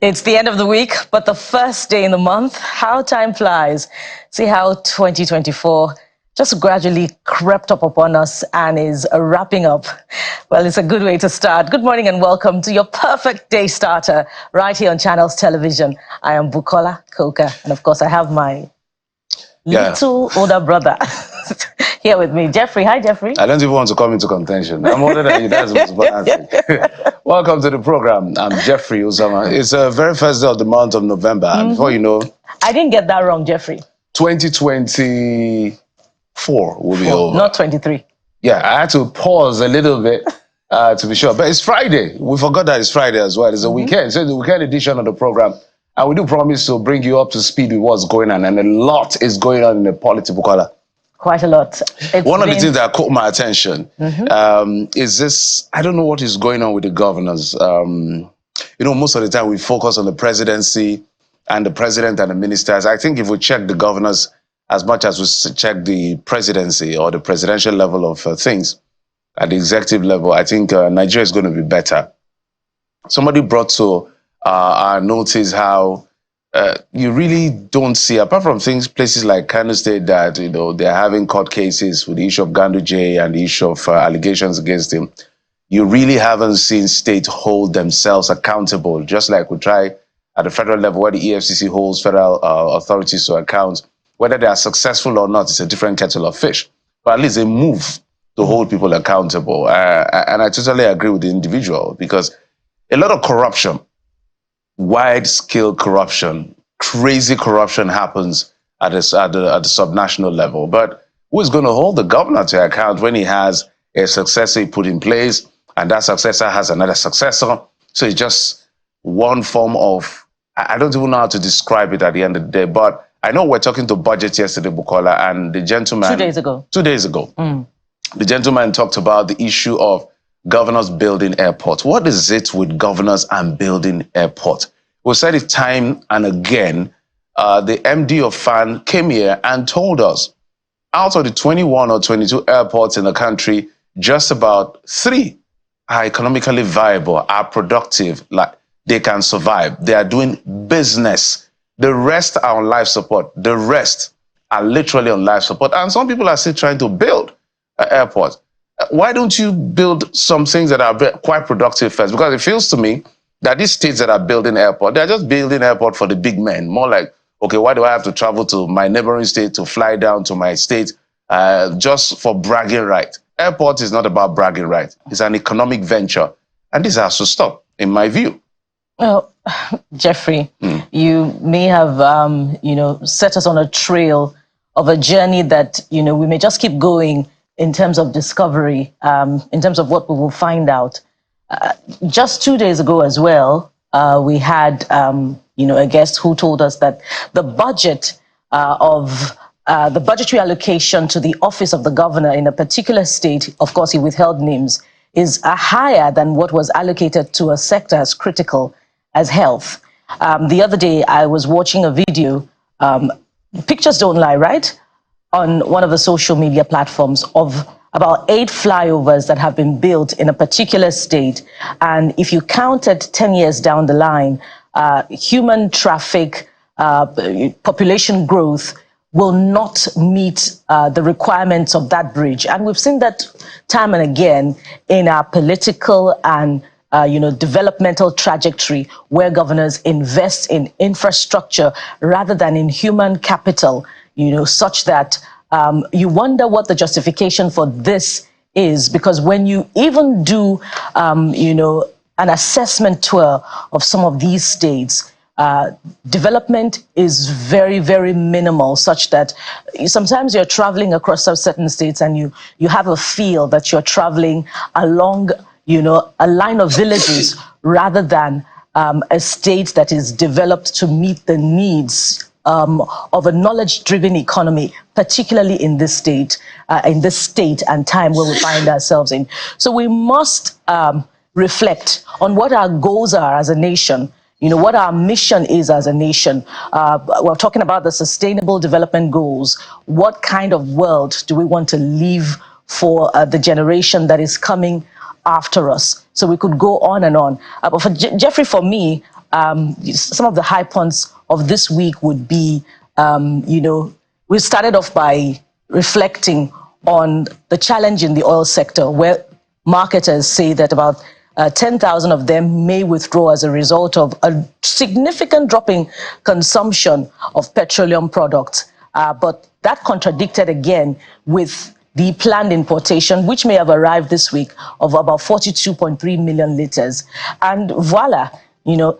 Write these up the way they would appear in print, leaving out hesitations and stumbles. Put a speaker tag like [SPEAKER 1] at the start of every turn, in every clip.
[SPEAKER 1] It's the end of the week, but the first day in the month. How time flies. See how 2024 just gradually crept up upon us and is wrapping up. Well, it's a good way to start. Good morning and welcome to your perfect day starter right here on Channels Television. I am Bukola Koka, and of course I have my little older brother here with me, Jeffrey. Hi, Jeffrey.
[SPEAKER 2] I don't even want to come into contention. I'm older than you. That's what's important. Welcome to the program. I'm Jeffrey Uzama. It's the very first day of the month of November. And before you know,
[SPEAKER 1] I didn't get that wrong, Jeffrey.
[SPEAKER 2] 2024 will be over.
[SPEAKER 1] Not 23.
[SPEAKER 2] Yeah, I had to pause a little bit to be sure. But it's Friday. We forgot that it's Friday as well. It's a weekend. So it's the weekend edition of the program. And we do promise to bring you up to speed with what's going on. And a lot is going on in the political color.
[SPEAKER 1] Quite a lot.
[SPEAKER 2] One of the things that caught my attention is this, I don't know what is going on with the governors. Most of the time we focus on the presidency and the president and the ministers. I think if we check the governors as much as we check the presidency or the presidential level of things at the executive level, I think Nigeria is going to be better. Somebody brought to our notice how you really don't see, apart from places like Kano State that, they're having court cases with the issue of Ganduje and the issue of allegations against him. You really haven't seen states hold themselves accountable, just like we try at the federal level where the EFCC holds federal authorities to account. Whether they are successful or not, it's a different kettle of fish. But at least they move to hold people accountable. And I totally agree with the individual, because a lot of corruption, wide-scale corruption, crazy corruption happens at the subnational level. But who is going to hold the governor to account when he has a successor he put in place, and that successor has another successor? So it's just one form of, I don't even know how to describe it at the end of the day. But I know we're talking to budget yesterday, Bukola, and the gentleman...
[SPEAKER 1] 2 days ago.
[SPEAKER 2] 2 days ago. The gentleman talked about the issue of governors building airports. What is it with governors and building airports? We said it time and again. The MD of FAN came here and told us, out of the 21 or 22 airports in the country, just about 3 are economically viable, are productive, like they can survive. They are doing business. The rest are on life support. The rest are literally on life support. And some people are still trying to build airports. Why don't you build some things that are quite productive first? Because it feels to me that these states that are building airport, they're just building airport for the big men. More like, okay, why do I have to travel to my neighboring state to fly down to my state just for bragging right? Airport is not about bragging right. It's an economic venture. And this has to stop, in my view.
[SPEAKER 1] Well, Jeffrey, you may have, set us on a trail of a journey that, we may just keep going in terms of discovery, in terms of what we will find out. Just 2 days ago as well, we had, a guest who told us that the budget the budgetary allocation to the office of the governor in a particular state, of course, he withheld names, is higher than what was allocated to a sector as critical as health. The other day, I was watching a video, pictures don't lie, right? On one of the social media platforms of about 8 flyovers that have been built in a particular state. And if you counted 10 years down the line, human traffic, population growth will not meet the requirements of that bridge. And we've seen that time and again in our political and developmental trajectory, where governors invest in infrastructure rather than in human capital, such that you wonder what the justification for this is, because when you even do, an assessment tour of some of these states, development is very, very minimal, such that sometimes you're traveling across some certain states and you have a feel that you're traveling along, a line of villages rather than a state that is developed to meet the needs of a knowledge-driven economy, particularly in this state and time where we find ourselves in. So we must reflect on what our goals are as a nation, what our mission is as a nation. We're talking about the Sustainable Development Goals. What kind of world do we want to leave for the generation that is coming after us? So we could go on and on. But for Jeffrey, for me, some of the high points of this week would be, we started off by reflecting on the challenge in the oil sector, where marketers say that about 10,000 of them may withdraw as a result of a significant drop in consumption of petroleum products. But that contradicted again with the planned importation, which may have arrived this week, of about 42.3 million liters. And voila,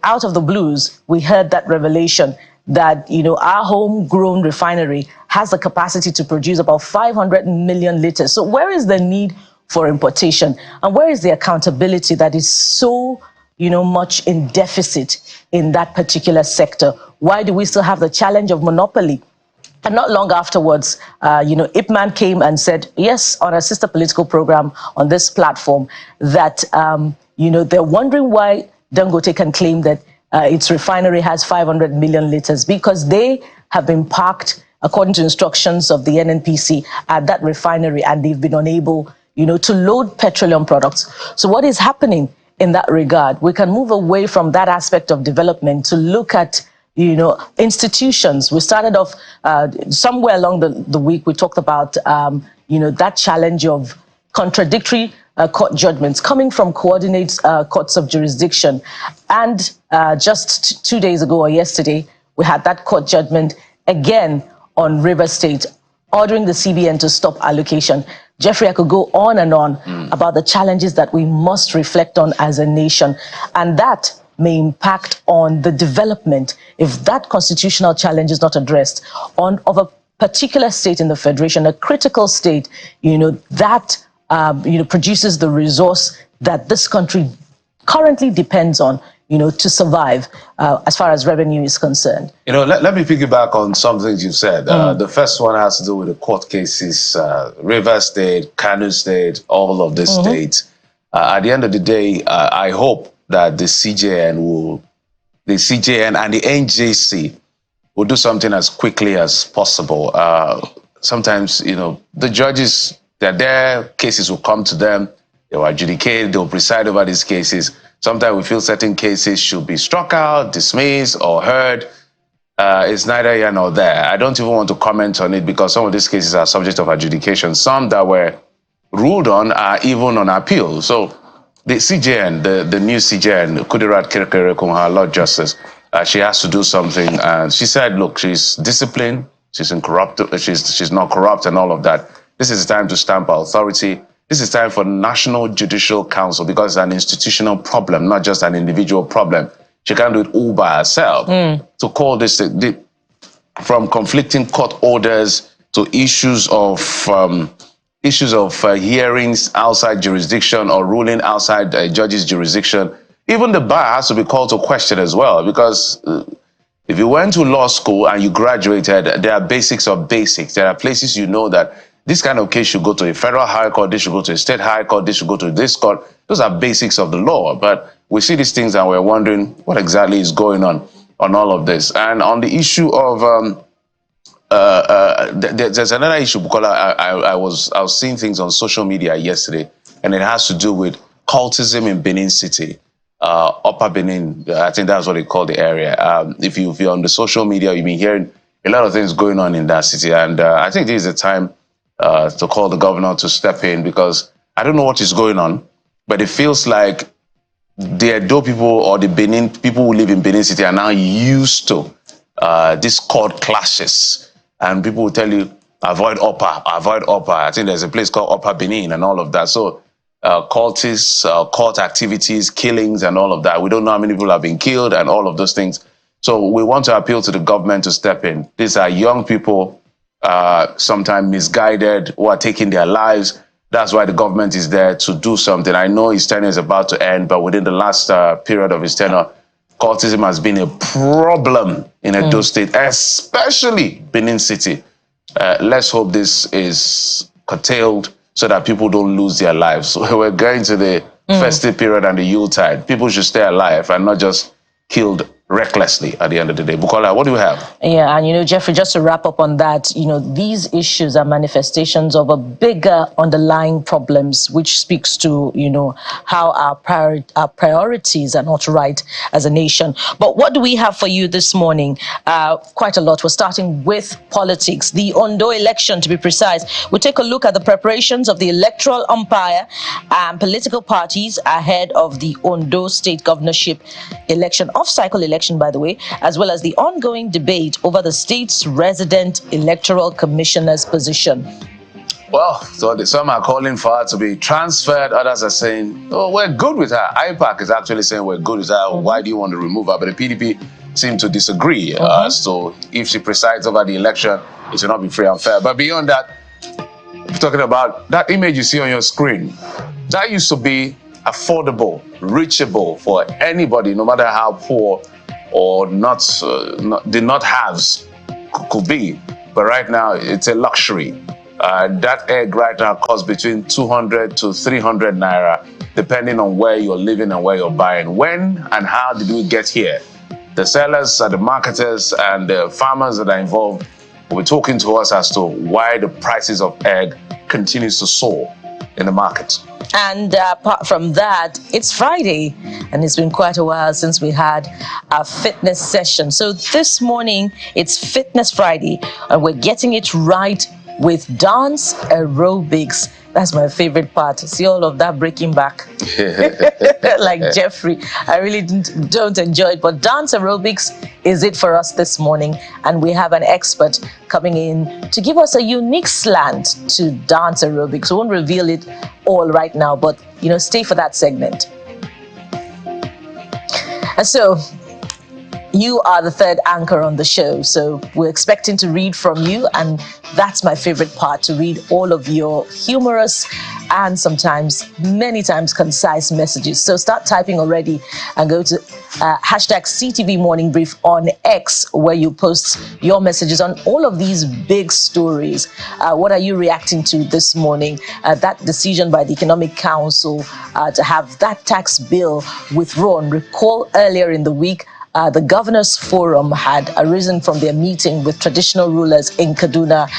[SPEAKER 1] out of the blues, we heard that revelation that, our homegrown refinery has the capacity to produce about 500 million liters. So where is the need for importation? And where is the accountability that is so, much in deficit in that particular sector? Why do we still have the challenge of monopoly? And not long afterwards, Ipman came and said, yes, on a sister political program on this platform, that, they're wondering why Dangote can claim that its refinery has 500 million liters, because they have been parked, according to instructions of the NNPC, at that refinery, and they've been unable, to load petroleum products. So what is happening in that regard? We can move away from that aspect of development to look at institutions. We started off somewhere along the week, we talked about, that challenge of contradictory court judgments coming from coordinate courts of jurisdiction. And just 2 days ago or yesterday, we had that court judgment again on River State, ordering the CBN to stop allocation. Jeffrey, I could go on and on about the challenges that we must reflect on as a nation. And that may impact on the development, if that constitutional challenge is not addressed, of a particular state in the Federation, a critical state, that produces the resource that this country currently depends on, to survive as far as revenue is concerned.
[SPEAKER 2] Let me piggyback on some things you've said. The first one has to do with the court cases, River State, Kano State, all of these states. At the end of the day, I hope that the CJN and the NJC will do something as quickly as possible. Sometimes, the judges, their cases will come to them, they will adjudicate, they will preside over these cases. Sometimes we feel certain cases should be struck out, dismissed, or heard. It's neither here nor there. I don't even want to comment on it because some of these cases are subject of adjudication. Some that were ruled on are even on appeal. So the CJN, the new CJN, Kudirat Kirkerekum, her Lord Justice, she has to do something. And she said, look, she's disciplined, she's incorrupt, she's not corrupt and all of that. This is time to stamp our authority. This is time for National Judicial Council, because it's an institutional problem, not just an individual problem. She can't do it all by herself. To call this, from conflicting court orders to issues of hearings outside jurisdiction or ruling outside a judge's jurisdiction. Even the bar has to be called to question as well, because if you went to law school and you graduated, there are basics of basics. There are places that this kind of case should go to a federal high court, this should go to a state high court, this should go to this court. Those are basics of the law. But we see these things and we're wondering what exactly is going on all of this. And on the issue of there's another issue, because I was seeing things on social media yesterday, and it has to do with cultism in Benin City, Upper Benin. I think that's what they call the area. If you're on the social media, you've been hearing a lot of things going on in that city, and I think this is the time to call the governor to step in, because I don't know what is going on, but it feels like the Edo people or the Benin people who live in Benin City are now used to these court clashes. And people will tell you, avoid Upper, avoid Upper. I think there's a place called Upper Benin and all of that. So cultists, court activities, killings and all of that. We don't know how many people have been killed and all of those things. So we want to appeal to the government to step in. These are young people, sometimes misguided, who are taking their lives. That's why the government is there to do something. I know his tenure is about to end, but within the last period of his tenure, cultism has been a problem in Edo State, especially Benin City. Let's hope this is curtailed so that people don't lose their lives. We're going to the festive period and the Yuletide. People should stay alive and not just killed recklessly at the end of the day. Bukola, what do you have?
[SPEAKER 1] Yeah, and Jeffrey, just to wrap up on that, these issues are manifestations of a bigger underlying problems, which speaks to, how our priorities are not right as a nation. But what do we have for you this morning? Quite a lot. We're starting with politics, the Ondo election to be precise. We'll take a look at the preparations of the electoral umpire and political parties ahead of the Ondo state governorship election, off-cycle election, by the way, as well as the ongoing debate over the state's resident electoral commissioner's position.
[SPEAKER 2] Well, so some are calling for her to be transferred. Others are saying, oh, we're good with her. IPAC is actually saying we're good with her. Why do you want to remove her? But the PDP seem to disagree. So if she presides over the election, it should not be free and fair. But beyond that, we're talking about that image you see on your screen. That used to be affordable, reachable for anybody, no matter how poor or did not haves could be. But right now, it's a luxury. That egg right now costs between 200 to 300 naira, depending on where you're living and where you're buying. When and how did we get here? The sellers, the marketers, and the farmers that are involved will be talking to us as to why the prices of egg continues to soar in the market.
[SPEAKER 1] And apart from that, it's Friday, and it's been quite a while since we had a fitness session. So this morning, it's Fitness Friday, and we're getting it right with dance aerobics. That's my favorite part. See all of that breaking back. Like Jeffrey, I really don't enjoy it, but dance aerobics is it for us this morning. And we have an expert coming in to give us a unique slant to dance aerobics. We won't reveal it all right now, but stay for that segment. And so, you are the third anchor on the show, so we're expecting to read from you, and that's my favorite part, to read all of your humorous and sometimes, many times, concise messages. So start typing already and go to hashtag CTV Morning Brief on X, where you post your messages on all of these big stories. What are you reacting to this morning? That decision by the Economic Council to have that tax bill withdrawn. Recall earlier in the week, the Governors Forum had arisen from their meeting with traditional rulers in Kaduna,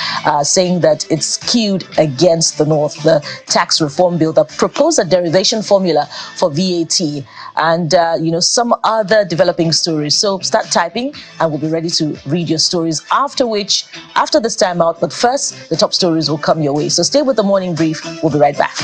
[SPEAKER 1] saying that it's skewed against the North. The tax reform bill that proposed a derivation formula for VAT and, some other developing stories. So start typing and we'll be ready to read your stories after this time out. But first, the top stories will come your way. So stay with the Morning Brief. We'll be right back.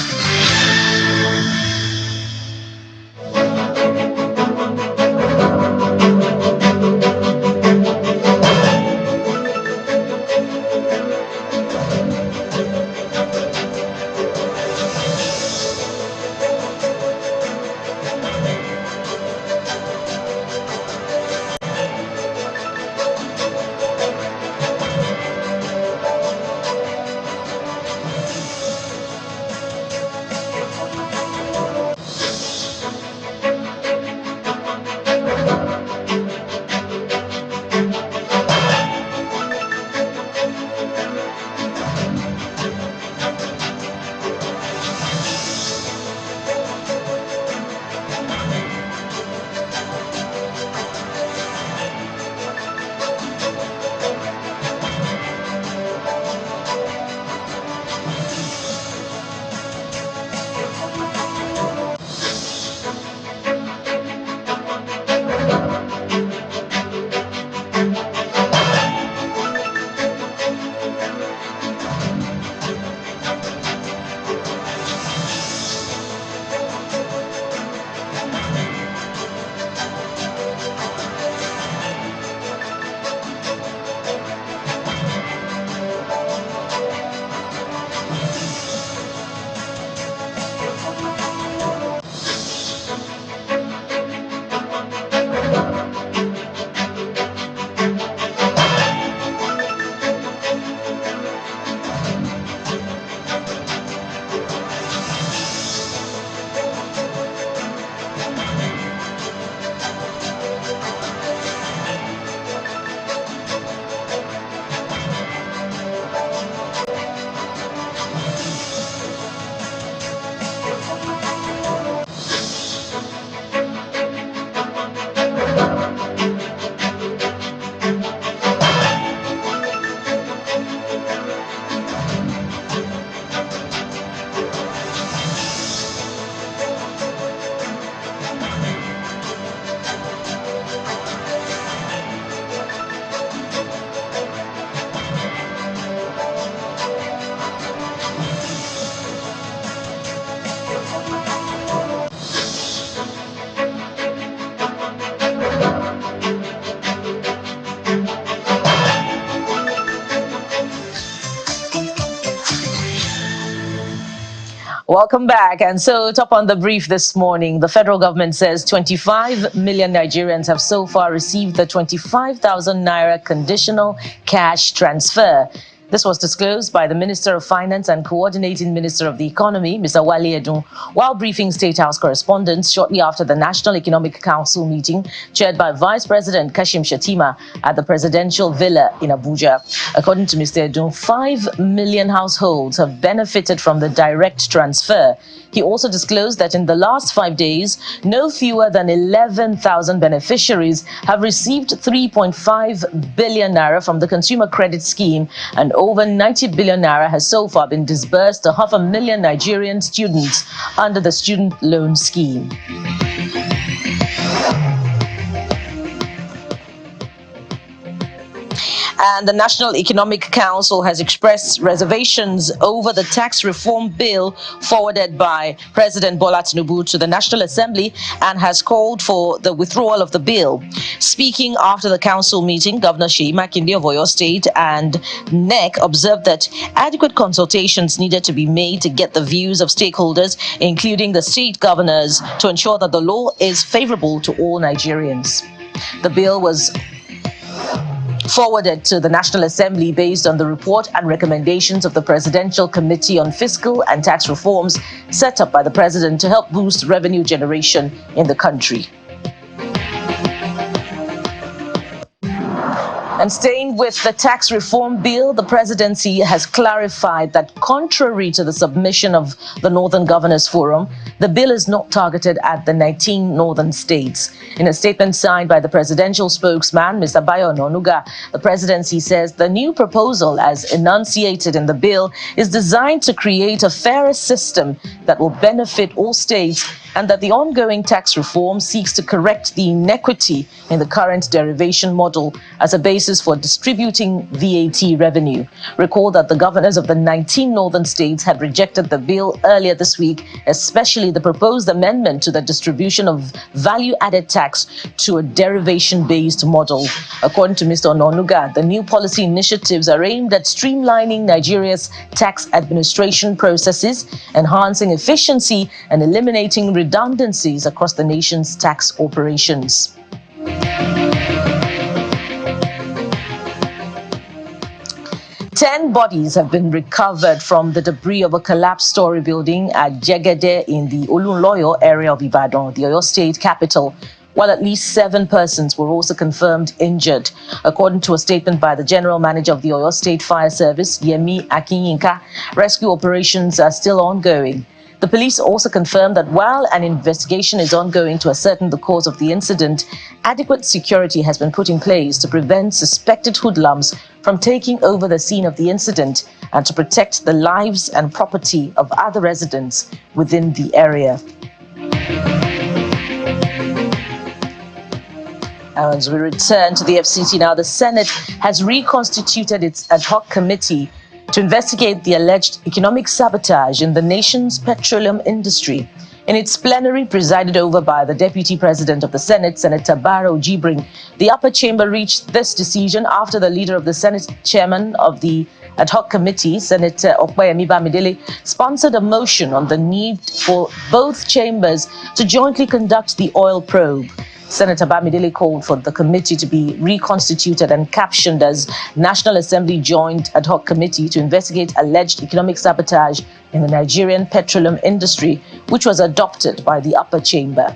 [SPEAKER 1] Welcome back. And so, top on the brief this morning, the federal government says 25 million Nigerians have so far received the 25,000 naira conditional cash transfer. This was disclosed by the Minister of Finance and Coordinating Minister of the Economy, Mr. Wale Edun, while briefing State House correspondents shortly after the National Economic Council meeting chaired by Vice President Kashim Shettima at the Presidential Villa in Abuja. According to Mr. Edun, 5 million households have benefited from the direct transfer. He also disclosed that in the last 5 days, no fewer than 11,000 beneficiaries have received 3.5 billion naira from the Consumer Credit Scheme, and over 90 billion naira has so far been disbursed to 500,000 Nigerian students under the Student Loan Scheme. And the National Economic Council has expressed reservations over the tax reform bill forwarded by President Bola Tinubu to the National Assembly and has called for the withdrawal of the bill. Speaking after the council meeting, Governor Seyi Makinde of Oyo State and NEC observed that adequate consultations needed to be made to get the views of stakeholders, including the state governors, to ensure that the law is favorable to all Nigerians. The bill was forwarded to the National Assembly based on the report and recommendations of the Presidential Committee on Fiscal and Tax Reforms set up by the President to help boost revenue generation in the country. And staying with the tax reform bill, the presidency has clarified that contrary to the submission of the Northern Governors Forum, the bill is not targeted at the 19 northern states. In a statement signed by the presidential spokesman, Mr. Bayo Ononuga, the presidency says the new proposal, as enunciated in the bill, is designed to create a fairer system that will benefit all states, and that the ongoing tax reform seeks to correct the inequity in the current derivation model as a basis for distributing VAT revenue. Recall that the governors of the 19 northern states had rejected the bill earlier this week, especially the proposed amendment to the distribution of value-added tax to a derivation-based model. According to Mr. Ononuga, the new policy initiatives are aimed at streamlining Nigeria's tax administration processes, enhancing efficiency, and eliminating redundancies across the nation's tax operations. 10 bodies have been recovered from the debris of a collapsed story building at Jegede in the Olunloyo area of Ibadan, the Oyo State capital, while at least 7 persons were also confirmed injured. According to a statement by the General Manager of the Oyo State Fire Service, Yemi Akinyinka, rescue operations are still ongoing. The police also confirmed that while an investigation is ongoing to ascertain the cause of the incident, adequate security has been put in place to prevent suspected hoodlums from taking over the scene of the incident and to protect the lives and property of other residents within the area. As we return to the FCT now, the Senate has reconstituted its ad hoc committee to investigate the alleged economic sabotage in the nation's petroleum industry. In its plenary presided over by the Deputy President of the Senate, Senator Barrow Jibrin, the upper chamber reached this decision after the leader of the Senate, chairman of the ad hoc committee, Senator Opeyemi Bamidele, sponsored a motion on the need for both chambers to jointly conduct the oil probe. Senator Bamidele called for the committee to be reconstituted and captioned as National Assembly Joint Ad Hoc Committee to investigate alleged economic sabotage in the Nigerian petroleum industry, which was adopted by the upper chamber.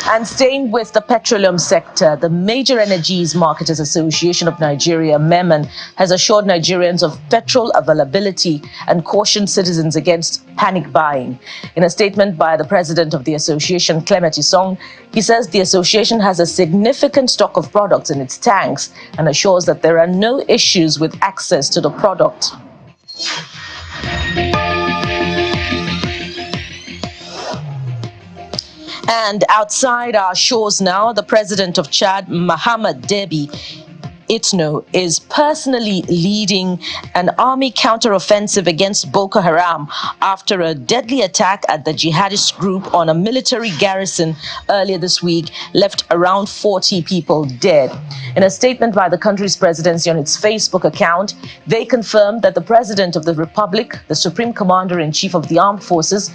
[SPEAKER 1] And staying with the petroleum sector, the Major Energies Marketers Association of Nigeria, MEMAN, has assured Nigerians of petrol availability and cautioned citizens against panic buying. In a statement by the president of the association, Clement Isong, he says the association has a significant stock of products in its tanks and assures that there are no issues with access to the product. And outside our shores now, the president of Chad, Mohamed Deby, Itno is personally leading an army counteroffensive against Boko Haram after a deadly attack at the jihadist group on a military garrison earlier this week left around 40 people dead. In a statement by the country's presidency on its Facebook account, they confirmed that the President of the Republic, the Supreme Commander-in-Chief of the Armed Forces,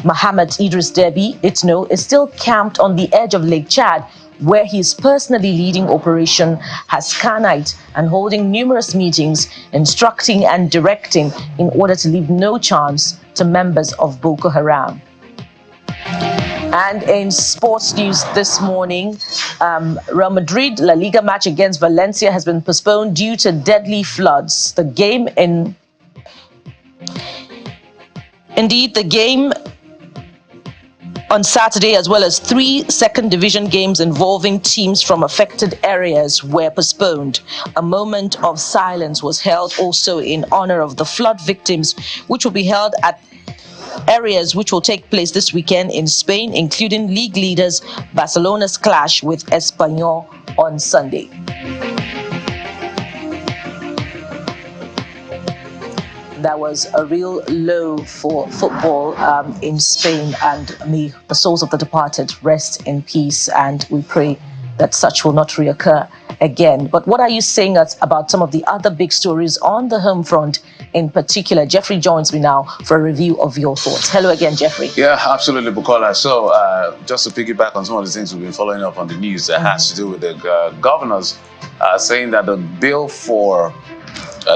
[SPEAKER 1] Mohammed Idris Deby Itno, is still camped on the edge of Lake Chad, where he is personally leading Operation Haskanite and holding numerous meetings, instructing and directing in order to leave no chance to members of Boko Haram. And in sports news this morning, Real Madrid La Liga match against Valencia has been postponed due to deadly floods. The game on Saturday, as well as 3 second division games involving teams from affected areas, were postponed. A moment of silence was held also in honor of the flood victims, which will be held at areas which will take place this weekend in Spain, including league leaders Barcelona's clash with Espanyol on Sunday. That was a real low for football in Spain, and may the souls of the departed rest in peace, and we pray that such will not reoccur again. But what are you saying about some of the other big stories on the home front in particular? Jeffrey joins me now for a review of your thoughts. Hello again, Jeffrey.
[SPEAKER 2] Yeah, absolutely, Bukola. So just to piggyback on some of the things we've been following up on the news that has to do with the governors saying that the bill for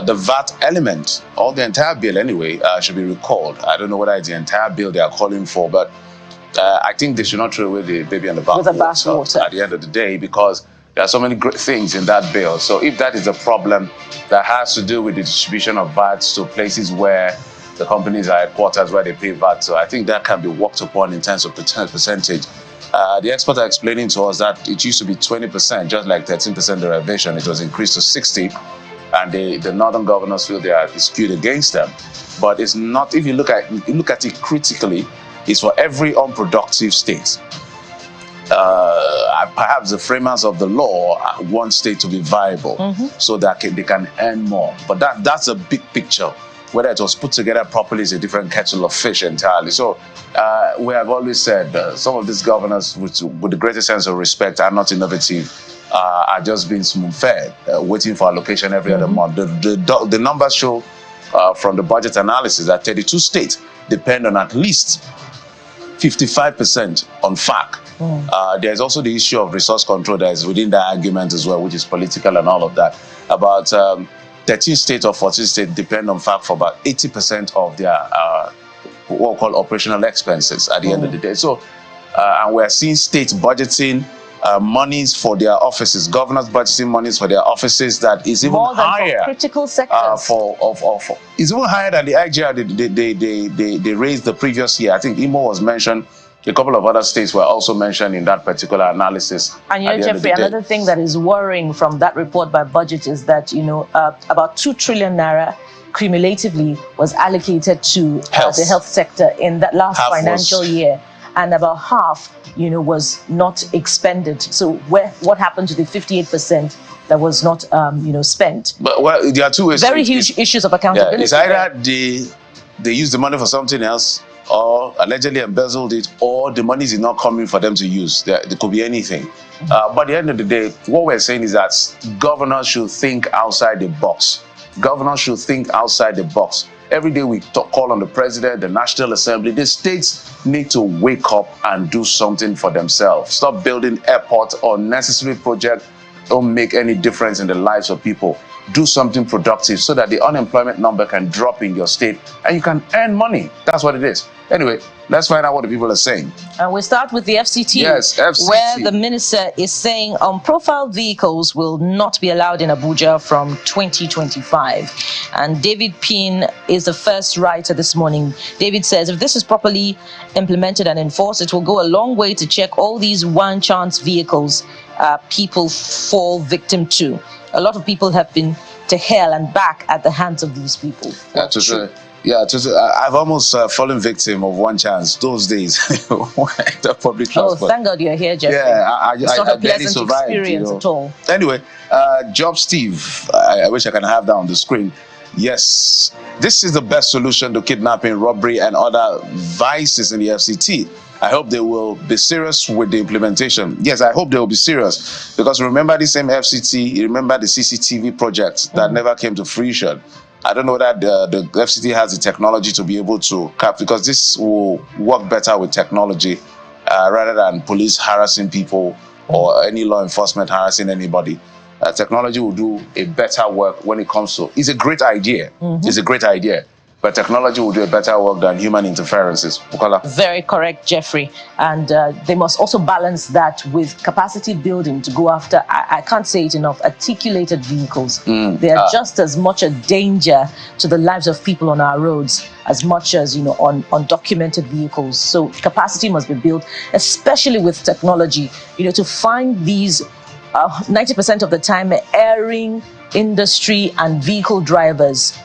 [SPEAKER 2] the VAT element, or the entire bill anyway, should be recalled. I don't know whether it's the entire bill they are calling for, but I think they should not throw away the baby on the bathwater at the end of the day, because there are so many great things in that bill. So if that is a problem that has to do with the distribution of VAT to places where the companies are headquarters, where they pay VAT, so I think that can be worked upon in terms of percentage. The experts are explaining to us that it used to be 20%, just like 13% derivation. It was increased to 60%. And the northern governors feel they are skewed against them. But it's not, if you look at it critically, it's for every unproductive state. Perhaps the framers of the law want state to be viable so that they can earn more. But that's a big picture. Whether it was put together properly is a different kettle of fish entirely. So we have always said some of these governors, with the greatest sense of respect, are not innovative. Are just being spoon-fed, waiting for allocation every other month. The numbers show from the budget analysis that 32 states depend on at least 55% on FAC. There's also the issue of resource control that is within that argument as well, which is political and all of that. About 13 states or 14 states depend on FAC for about 80% of their what we call operational expenses at the end of the day. So, and we're seeing states budgeting monies for their offices, governors budgeting monies for their offices that is even
[SPEAKER 1] more than
[SPEAKER 2] higher.
[SPEAKER 1] For critical sectors.
[SPEAKER 2] It's even higher than the IGR they raised the previous year. I think Imo was mentioned. A couple of other states were also mentioned in that particular analysis.
[SPEAKER 1] And you know, Jeffrey, another thing that is worrying from that report by budget is that, you know, about 2 trillion naira cumulatively was allocated to the health sector in that last financial year. And about half, you know, was not expended. So what happened to the 58% that was not, you know, spent?
[SPEAKER 2] But well, there are two ways.
[SPEAKER 1] Very huge issues of accountability.
[SPEAKER 2] Yeah, it's either they use the money for something else, or allegedly embezzled it, or the money is not coming for them to use. There could be anything. But at the end of the day, what we're saying is that governors should think outside the box. Governors should think outside the box. Every day we call on the president, the National Assembly. The states need to wake up and do something for themselves. Stop building airports or unnecessary projects. Don't make any difference in the lives of people. Do something productive so that the unemployment number can drop in your state and you can earn money. That's what it is. Anyway, let's find out what the people are saying.
[SPEAKER 1] And we start with the FCT,
[SPEAKER 2] yes, FCT,
[SPEAKER 1] where the minister is saying profile vehicles will not be allowed in Abuja from 2025. And David Pin is the first writer this morning. David says, if this is properly implemented and enforced, it will go a long way to check all these one-chance vehicles people fall victim to. A lot of people have been to hell and back at the hands of these people.
[SPEAKER 2] That's true. Yeah, I've almost fallen victim of one chance those days. The public transport.
[SPEAKER 1] Oh, thank God you're here, Jeffrey.
[SPEAKER 2] Yeah,
[SPEAKER 1] it's not a
[SPEAKER 2] barely
[SPEAKER 1] pleasant
[SPEAKER 2] survived,
[SPEAKER 1] experience at all.
[SPEAKER 2] Anyway, Job Steve, I wish I can have that on the screen. Yes, this is the best solution to kidnapping, robbery, and other vices in the FCT. I hope they will be serious with the implementation. Yes, I hope they will be serious, because remember the same FCT, remember the CCTV project that never came to fruition. I don't know that the FCT has the technology to be able to cap, because this will work better with technology rather than police harassing people or any law enforcement harassing anybody. Technology will do a better work when it comes to. It's a great idea. It's a great idea. But technology will do a better work than human interferences. Bukola.
[SPEAKER 1] Very correct, Jeffrey. And they must also balance that with capacity building to go after, I can't say it enough, articulated vehicles. They are just as much a danger to the lives of people on our roads as much as, undocumented vehicles. So capacity must be built, especially with technology, to find these 90% of the time erring industry and vehicle drivers,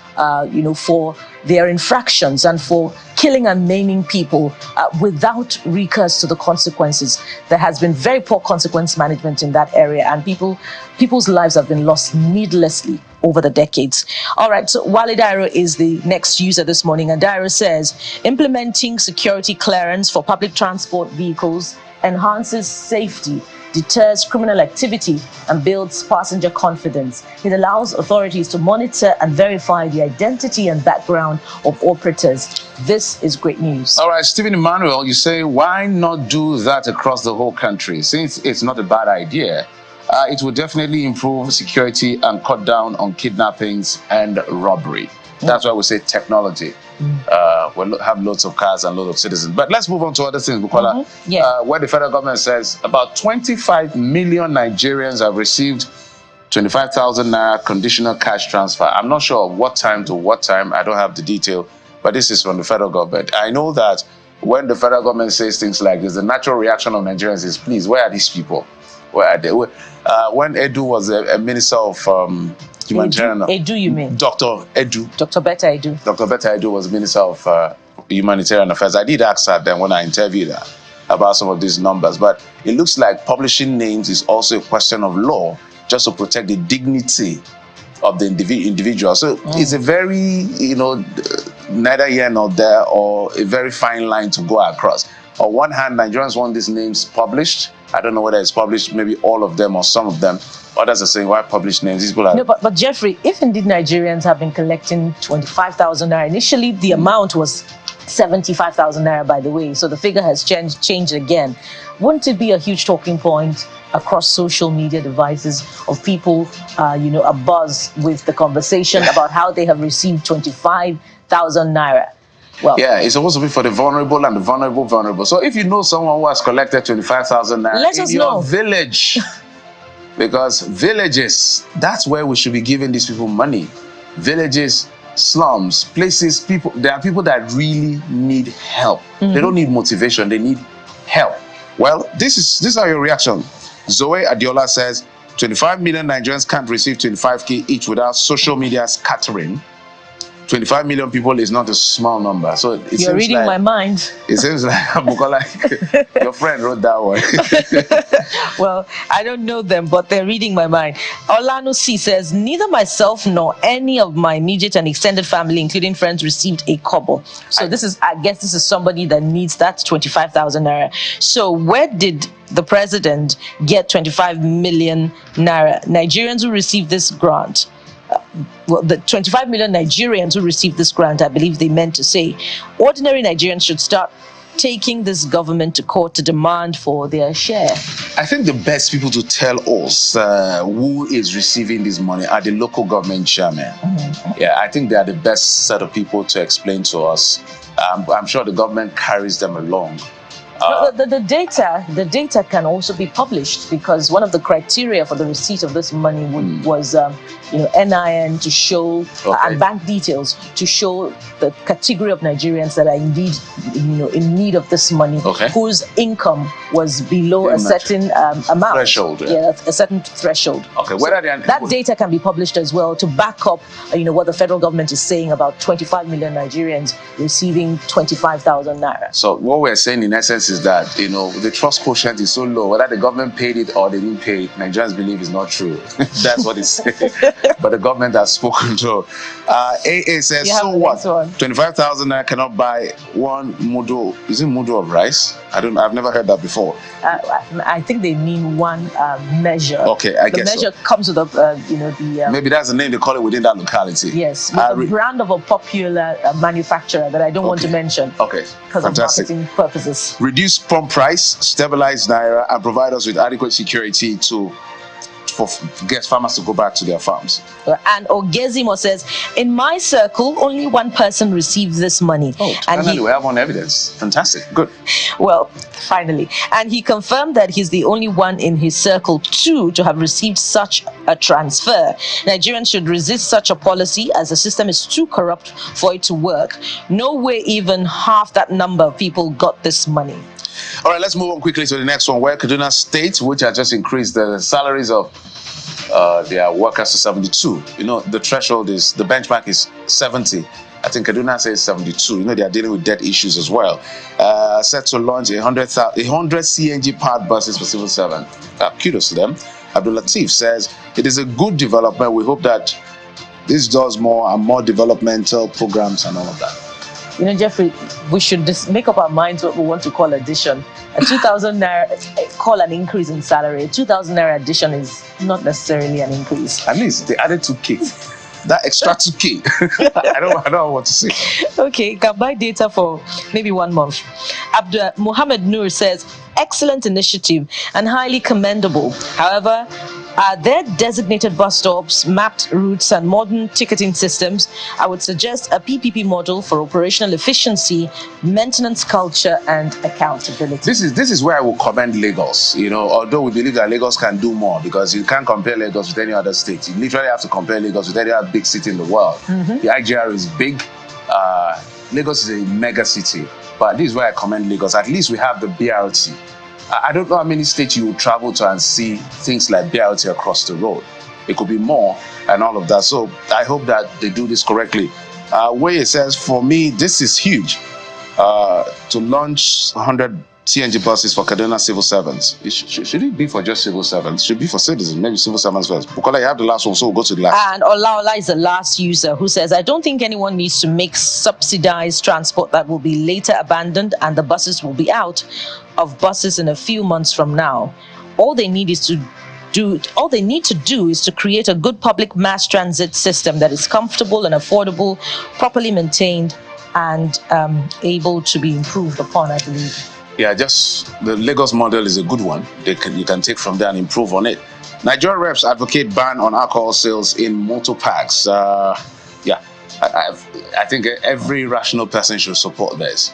[SPEAKER 1] for their infractions and for killing and maiming people without recourse to the consequences. There has been very poor consequence management in that area, and people's lives have been lost needlessly over the decades. All right, so Wale Dairo is the next user this morning, and Dairo says, implementing security clearance for public transport vehicles enhances safety, deters criminal activity, and builds passenger confidence. It allows authorities to monitor and verify the identity and background of operators. This is great news.
[SPEAKER 2] All right, Stephen Emmanuel, you say, why not do that across the whole country? Since it's not a bad idea, it will definitely improve security and cut down on kidnappings and robbery. That's why we say technology. We'll have loads of cars and loads of citizens. But let's move on to other things, Bukola. Where the federal government says about 25 million Nigerians have received 25,000 naira conditional cash transfer. I'm not sure of what time to what time. I don't have the detail, but this is from the federal government. I know that when the federal government says things like this, the natural reaction of Nigerians is, please, where are these people? Where are they? When Edu was a minister of humanitarian.
[SPEAKER 1] Edu, you mean?
[SPEAKER 2] Dr. Edu.
[SPEAKER 1] Dr. Betta Edu.
[SPEAKER 2] Dr. Betta Edu was Minister of Humanitarian Affairs. I did ask her then when I interviewed her about some of these numbers, but it looks like publishing names is also a question of law, just to protect the dignity of the individual. So it's a very, neither here nor there, or a very fine line to go across. On one hand, Nigerians want these names published. I don't know whether it's published, maybe all of them or some of them. Others are saying, why publish names? These people are...
[SPEAKER 1] No, but Jeffrey, if indeed Nigerians have been collecting 25,000 naira, initially the amount was 75,000 naira, by the way, so the figure has changed again. Wouldn't it be a huge talking point across social media devices of people, abuzz with the conversation about how they have received 25,000 naira? Well,
[SPEAKER 2] yeah, it's supposed to be for the vulnerable and the vulnerable. So if you know someone who has collected 25,000 naira in your village, because villages, that's where we should be giving these people money. Villages, slums, places, people. There are people that really need help. They don't need motivation, they need help. Well, this is your reaction. Zoe Adiola says 25 million Nigerians can't receive 25K each without social media scattering. 25 million people is not a small number. So
[SPEAKER 1] you're reading like, my mind.
[SPEAKER 2] It seems like your friend wrote that one.
[SPEAKER 1] Well, I don't know them, but they're reading my mind. Olano C says, neither myself nor any of my immediate and extended family, including friends, received a kobo. So I guess this is somebody that needs that 25,000 naira. So where did the president get 25 million naira? Nigerians who received this grant, the 25 million Nigerians who received this grant, I believe they meant to say, ordinary Nigerians should start taking this government to court to demand for their share.
[SPEAKER 2] I think the best people to tell us who is receiving this money are the local government chairmen. Yeah, I think they are the best set of people to explain to us. I'm sure the government carries them along.
[SPEAKER 1] The data can also be published, because one of the criteria for the receipt of this money was NIN to show and bank details to show the category of Nigerians that are indeed in need of this money, whose income was below a certain amount
[SPEAKER 2] threshold.
[SPEAKER 1] A certain threshold.
[SPEAKER 2] Okay,
[SPEAKER 1] that data can be published as well to back up what the federal government is saying about 25 million Nigerians receiving 25,000 naira.
[SPEAKER 2] So what we're saying in essence is that the trust quotient is so low, whether the government paid it or they didn't pay it, Nigerians believe is not true. That's what it's saying. But the government has spoken to. AA says, so what? 25,000 naira cannot buy one mudu. Is it mudu of rice? I've never heard that before.
[SPEAKER 1] I think they mean one measure.
[SPEAKER 2] Okay, I guess
[SPEAKER 1] the measure comes with the
[SPEAKER 2] maybe that's the name they call it within that locality.
[SPEAKER 1] Yes, with the brand of a popular manufacturer that I don't want to mention.
[SPEAKER 2] Okay,
[SPEAKER 1] because of marketing purposes.
[SPEAKER 2] Reduce pump price, stabilize naira, and provide us with adequate security for get farmers to go back to their farms.
[SPEAKER 1] And Ogezimo says, in my circle, only one person received this money.
[SPEAKER 2] And we have on evidence. Fantastic. Good.
[SPEAKER 1] Well, finally. And he confirmed that he's the only one in his circle too to have received such a transfer. Nigerians should resist such a policy, as the system is too corrupt for it to work. No way even half that number of people got this money.
[SPEAKER 2] All right, let's move on quickly to the next one, where Kaduna State, which has just increased the salaries of their workers to 72. The threshold is, the benchmark is 70. I think Kaduna says 72. They are dealing with debt issues as well. Set to launch 100 CNG-powered buses for civil servants. Kudos to them. Abdul Latif says, it is a good development. We hope that this does more and more developmental programs and all of that.
[SPEAKER 1] Jeffrey, we should just make up our minds what we want to call addition. A 2,000 naira, call an increase in salary. A 2,000 naira addition is not necessarily an increase.
[SPEAKER 2] At least they added 2K. That extra 2K. I don't know what to say.
[SPEAKER 1] Okay, can buy data for maybe 1 month. Mohammed Noor says, excellent initiative and highly commendable. However, are there designated bus stops, mapped routes, and modern ticketing systems? I would suggest a PPP model for operational efficiency, maintenance culture, and accountability.
[SPEAKER 2] This is where I will commend Lagos. Although we believe that Lagos can do more, because you can't compare Lagos with any other state. You literally have to compare Lagos with any other big city in the world. The IGR is big. Lagos is a mega city. But this is where I commend Lagos. At least we have the BRT. I don't know how many states you will travel to and see things like BRT across the road. It could be more and all of that. So I hope that they do this correctly. Where it says, for me, this is huge. To launch 100 CNG buses for Kaduna civil servants. Should it be for just civil servants? Should be for citizens, maybe civil servants first. Bukola, you have the last one, so we'll go to the last.
[SPEAKER 1] And Olaola is the last user who says, I don't think anyone needs to make subsidized transport that will be later abandoned and the buses will be out of buses in a few months from now. All they need to do is to create a good public mass transit system that is comfortable and affordable, properly maintained, and able to be improved upon, I believe.
[SPEAKER 2] Yeah, just the Lagos model is a good one. You can take from there and improve on it. Nigerian reps advocate ban on alcohol sales in motor parks. I think every rational person should support this.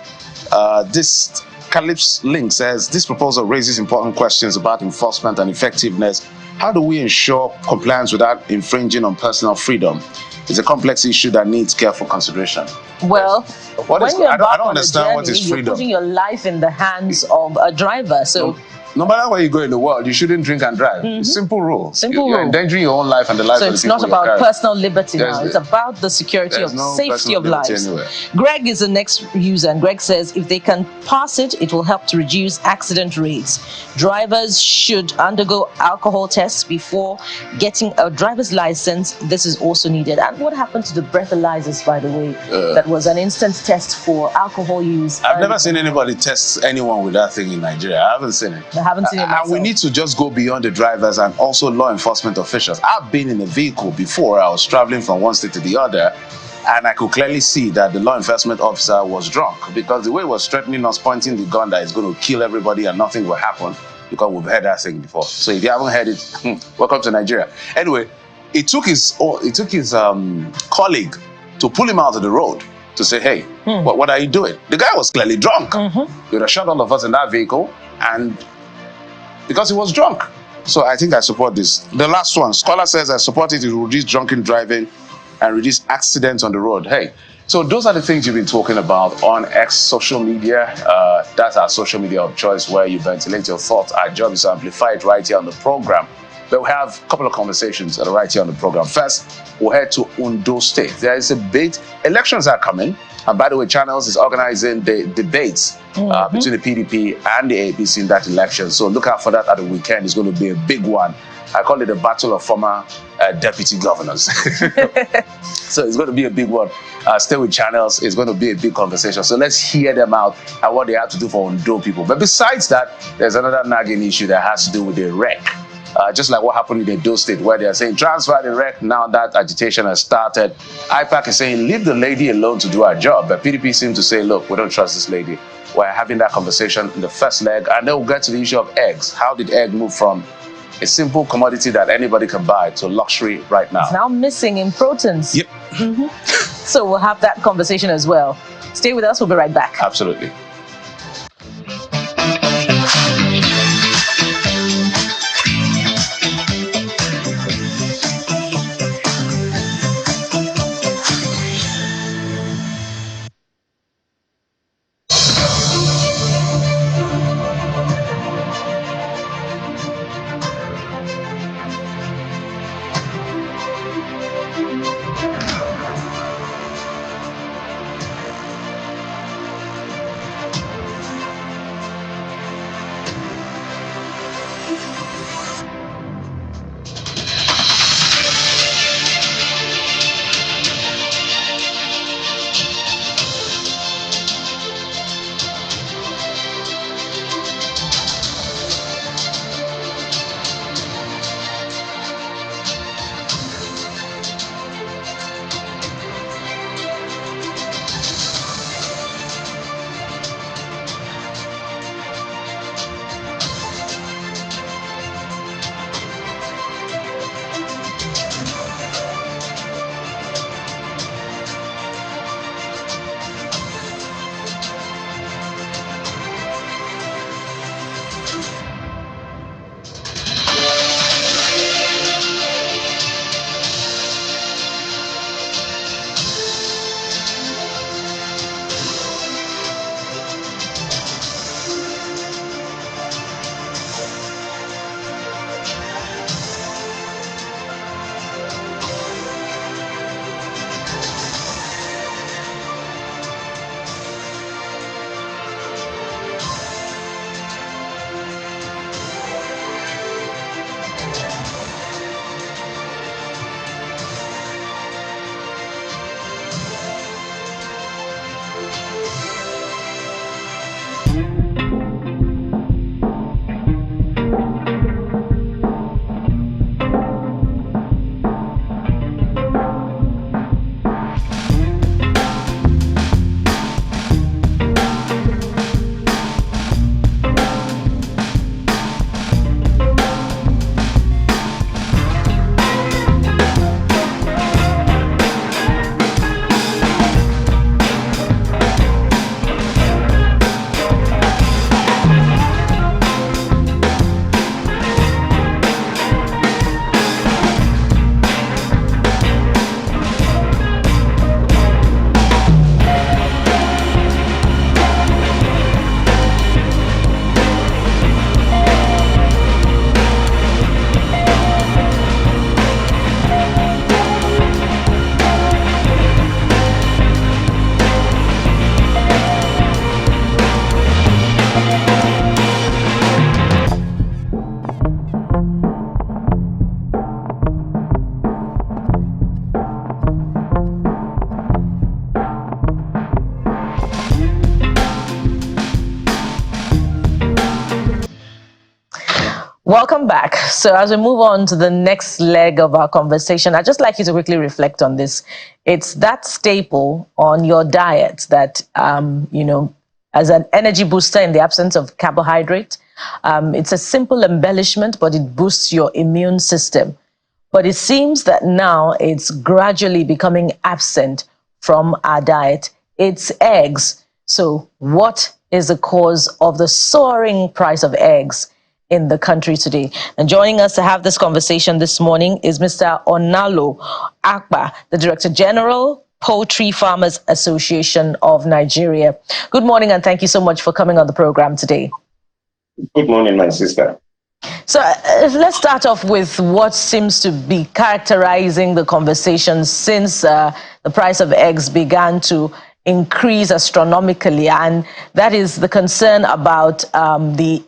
[SPEAKER 2] This Calypso link says, this proposal raises important questions about enforcement and effectiveness. How do we ensure compliance without infringing on personal freedom? It's a complex issue that needs careful consideration.
[SPEAKER 1] Well,
[SPEAKER 2] I don't understand what is freedom.
[SPEAKER 1] You're putting your life in the hands of a driver. So
[SPEAKER 2] no matter where you go in the world, you shouldn't drink and drive. Simple rule. You're endangering your own life and the life of the people.
[SPEAKER 1] So it's not about personal liberty now. It's about the security of safety of lives. Greg is the next user, and Greg says if they can pass it, it will help to reduce accident rates. Drivers should undergo alcohol tests before getting a driver's license. This is also needed. And what happened to the breathalyzers, by the way? That was an instant test for alcohol use.
[SPEAKER 2] I've never seen anybody test anyone with that thing in Nigeria. I haven't seen it.
[SPEAKER 1] I haven't seen it myself.
[SPEAKER 2] And we need to just go beyond the drivers and also law enforcement officials. I've been in a vehicle before. I was traveling from one state to the other, and I could clearly see that the law enforcement officer was drunk, because the way he was threatening us, pointing the gun that is going to kill everybody and nothing will happen, because we've heard that thing before. So if you haven't heard it, welcome to Nigeria. Anyway, it took his colleague to pull him out of the road to say, hey, what are you doing? The guy was clearly drunk. He would have shot all of us in that vehicle, and because he was drunk. So I think I support this. The last one, Scholar says I support it to reduce drunken driving and reduce accidents on the road. Hey, so those are the things you've been talking about on X social media. That's our social media of choice where you ventilate your thoughts. Our job is to amplify it right here on the program. But we have a couple of conversations that are right here on the program. First, we'll head to Ondo State. There is a big, elections are coming. And by the way, Channels is organizing the debates between the PDP and the APC in that election. So look out for that at the weekend. It's going to be a big one. I call it the battle of former deputy governors. So it's going to be a big one. Stay with Channels. It's going to be a big conversation. So let's hear them out and what they have to do for Ondo people. But besides that, there's another nagging issue that has to do with the rec. Just like what happened in Edo State, where they're saying transfer the rec. Now that agitation has started. IPAC is saying leave the lady alone to do her job. But PDP seems to say, look, we don't trust this lady. We're having that conversation in the first leg. And then we'll get to the issue of eggs. How did egg move from a simple commodity that anybody can buy to luxury right now?
[SPEAKER 1] It's now missing in proteins.
[SPEAKER 2] Yep.
[SPEAKER 1] So we'll have that conversation as well. Stay with us. We'll be right back.
[SPEAKER 2] Absolutely.
[SPEAKER 1] Welcome back. So as we move on to the next leg of our conversation, I'd just like you to quickly reflect on this. It's that staple on your diet that, as an energy booster in the absence of carbohydrate. It's a simple embellishment, but it boosts your immune system. But it seems that now it's gradually becoming absent from our diet. it's eggs. So what is the cause of the soaring price of eggs in the country today? And joining us to have this conversation this morning is Mr. Onalo Akpa, the Director General, Poultry Farmers Association of Nigeria. Good morning, and thank you so much for coming on the program today.
[SPEAKER 3] Good morning, my sister.
[SPEAKER 1] So let's start off with what seems to be characterizing the conversation since the price of eggs began to increase astronomically, and that is the concern about the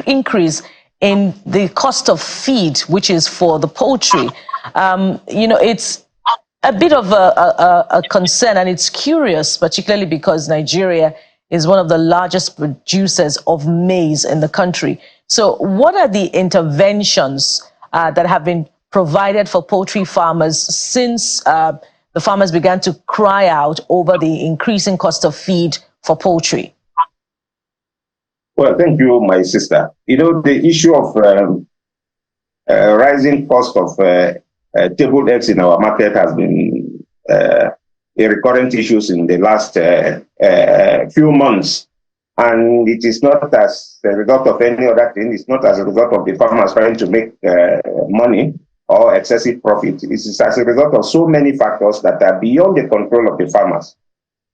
[SPEAKER 1] increase in the cost of feed, which is for the poultry. It's a bit of a concern, and it's curious, particularly because Nigeria is one of the largest producers of maize in the country. So what are the interventions that have been provided for poultry farmers since the farmers began to cry out over the increasing cost of feed for poultry?
[SPEAKER 3] Well, thank you, my sister. The issue of rising cost of table eggs in our market has been a recurrent issue in the last few months. And it is not as a result of any other thing. It's not as a result of the farmers trying to make money or excessive profit. It is as a result of so many factors that are beyond the control of the farmers.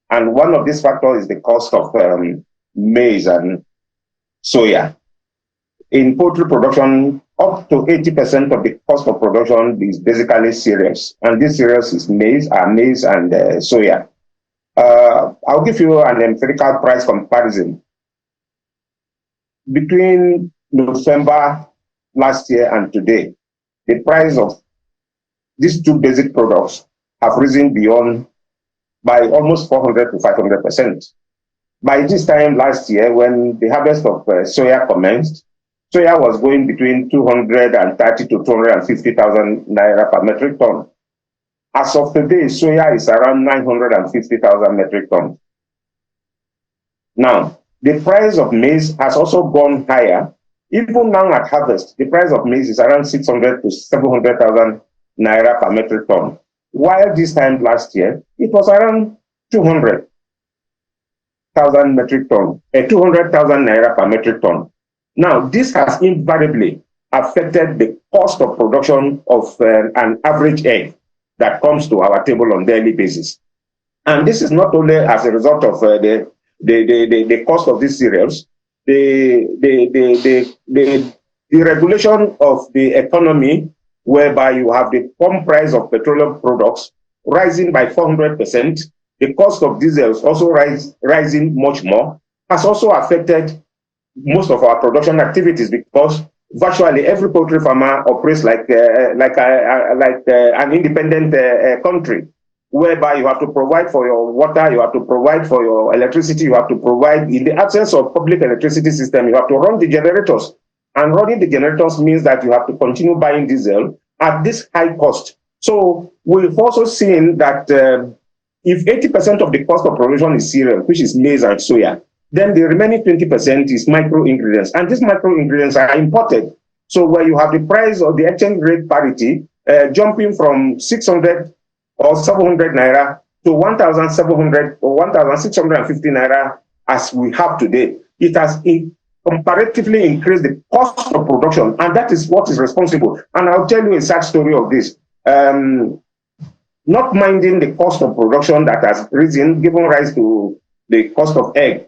[SPEAKER 3] And one of these factors is the cost of maize and soya. In poultry production, up to 80% of the cost of production is basically cereals. And this cereals is maize and soya. I'll give you an empirical price comparison. Between November last year and today, the price of these two basic products have risen by almost 400 to 500%. By this time last year, when the harvest of soya commenced, soya was going between 230 to 250,000 naira per metric ton. As of today, soya is around 950,000 metric tons. Now, the price of maize has also gone higher. Even now at harvest, the price of maize is around 600 to 700,000 naira per metric ton. While this time last year, it was around 200,000 metric ton, 200,000 naira per metric ton. Now, this has invariably affected the cost of production of an average egg that comes to our table on a daily basis. And this is not only as a result of the cost of these cereals, the regulation of the economy, whereby you have the pump price of petroleum products rising by 400%, the cost of diesels also rising much more, has also affected most of our production activities, because virtually every poultry farmer operates like an independent country, whereby you have to provide for your water, you have to provide for your electricity, you have to provide, in the absence of public electricity system, you have to run the generators. And running the generators means that you have to continue buying diesel at this high cost. So we've also seen that if 80% of the cost of production is cereal, which is maize and soya, then the remaining 20% is micro-ingredients. And these micro-ingredients are imported. So where you have the price of the exchange rate parity jumping from 600 or 700 naira to 1,700 or 1,650 naira as we have today, it has comparatively increased the cost of production. And that is what is responsible. And I'll tell you a sad story of this. Not minding the cost of production that has risen, given rise to the cost of egg,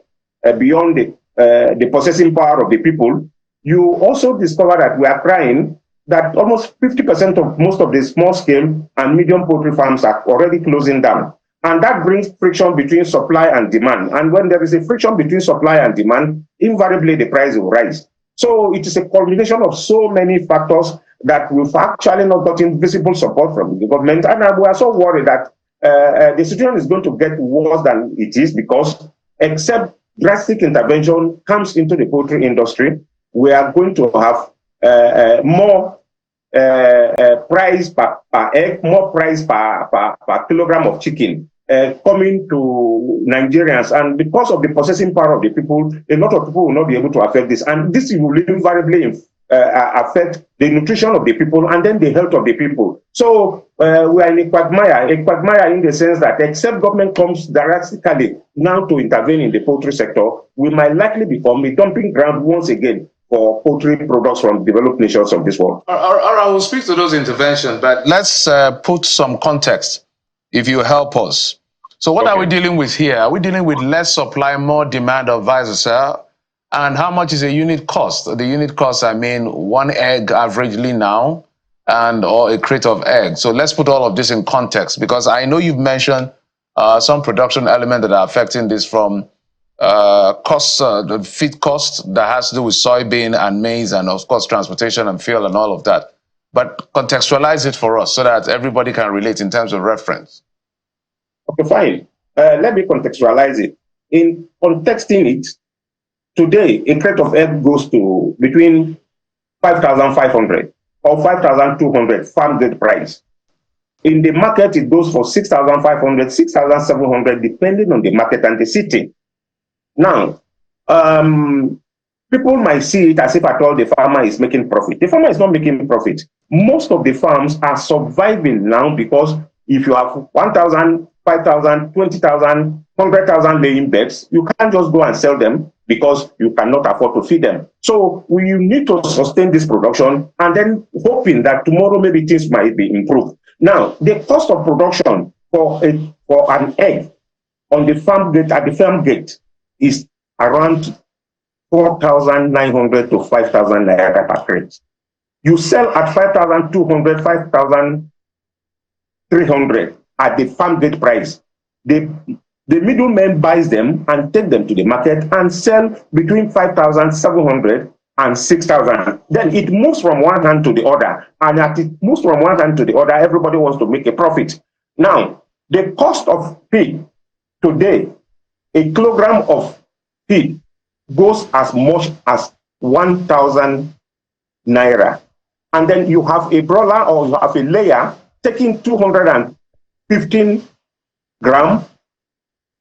[SPEAKER 3] beyond the processing power of the people, you also discover that we are crying that almost 50% of most of the small-scale and medium poultry farms are already closing down. And that brings friction between supply and demand. And when there is a friction between supply and demand, invariably the price will rise. So it is a combination of so many factors that we've actually not gotten visible support from the government. And we are so worried that the situation is going to get worse than it is, because except drastic intervention comes into the poultry industry, we are going to have more price per egg, more price per kilogram of chicken coming to Nigerians. And because of the processing power of the people, a lot of people will not be able to affect this. And this will invariably affect the nutrition of the people and then the health of the people. So we are in a quagmire in the sense that except government comes drastically now to intervene in the poultry sector, we might likely become a dumping ground once again for poultry products from developed nations of this world.
[SPEAKER 2] I will speak to those interventions, but let's put some context, if you help us. So what are we dealing with here? Are we dealing with less supply, more demand, or vice versa? And how much is a unit cost? The unit cost, I mean, one egg averagely now, or a crate of eggs. So let's put all of this in context, because I know you've mentioned some production elements that are affecting this, from costs, the feed cost that has to do with soybean and maize, and of course transportation and fuel and all of that. But contextualize it for us so that everybody can relate in terms of reference.
[SPEAKER 3] Okay, fine. Let me contextualize it. In contexting it, today, a crate of egg goes to between 5,500 or 5,200 farm gate price. In the market, it goes for 6,500, 6,700, depending on the market and the city. Now, people might see it as if at all the farmer is making profit. The farmer is not making profit. Most of the farms are surviving now because if you have 1,000, 5,000, 20,000, 100,000 laying birds, you can't just go and sell them because you cannot afford to feed them. So we need to sustain this production and then hoping that tomorrow maybe things might be improved. Now, the cost of production for an egg on the farm gate, at the farm gate, is around 4,900 to 5,000 naira per crate. You sell at 5,200, 5,300 at the farm gate price. The middleman buys them and take them to the market and sell between 5,700 and 6,000. Then it moves from one hand to the other. And as it moves from one hand to the other, everybody wants to make a profit. Now, the cost of feed today, a kilogram of feed goes as much as 1,000 naira. And then you have a broiler or you have a layer taking 215 grams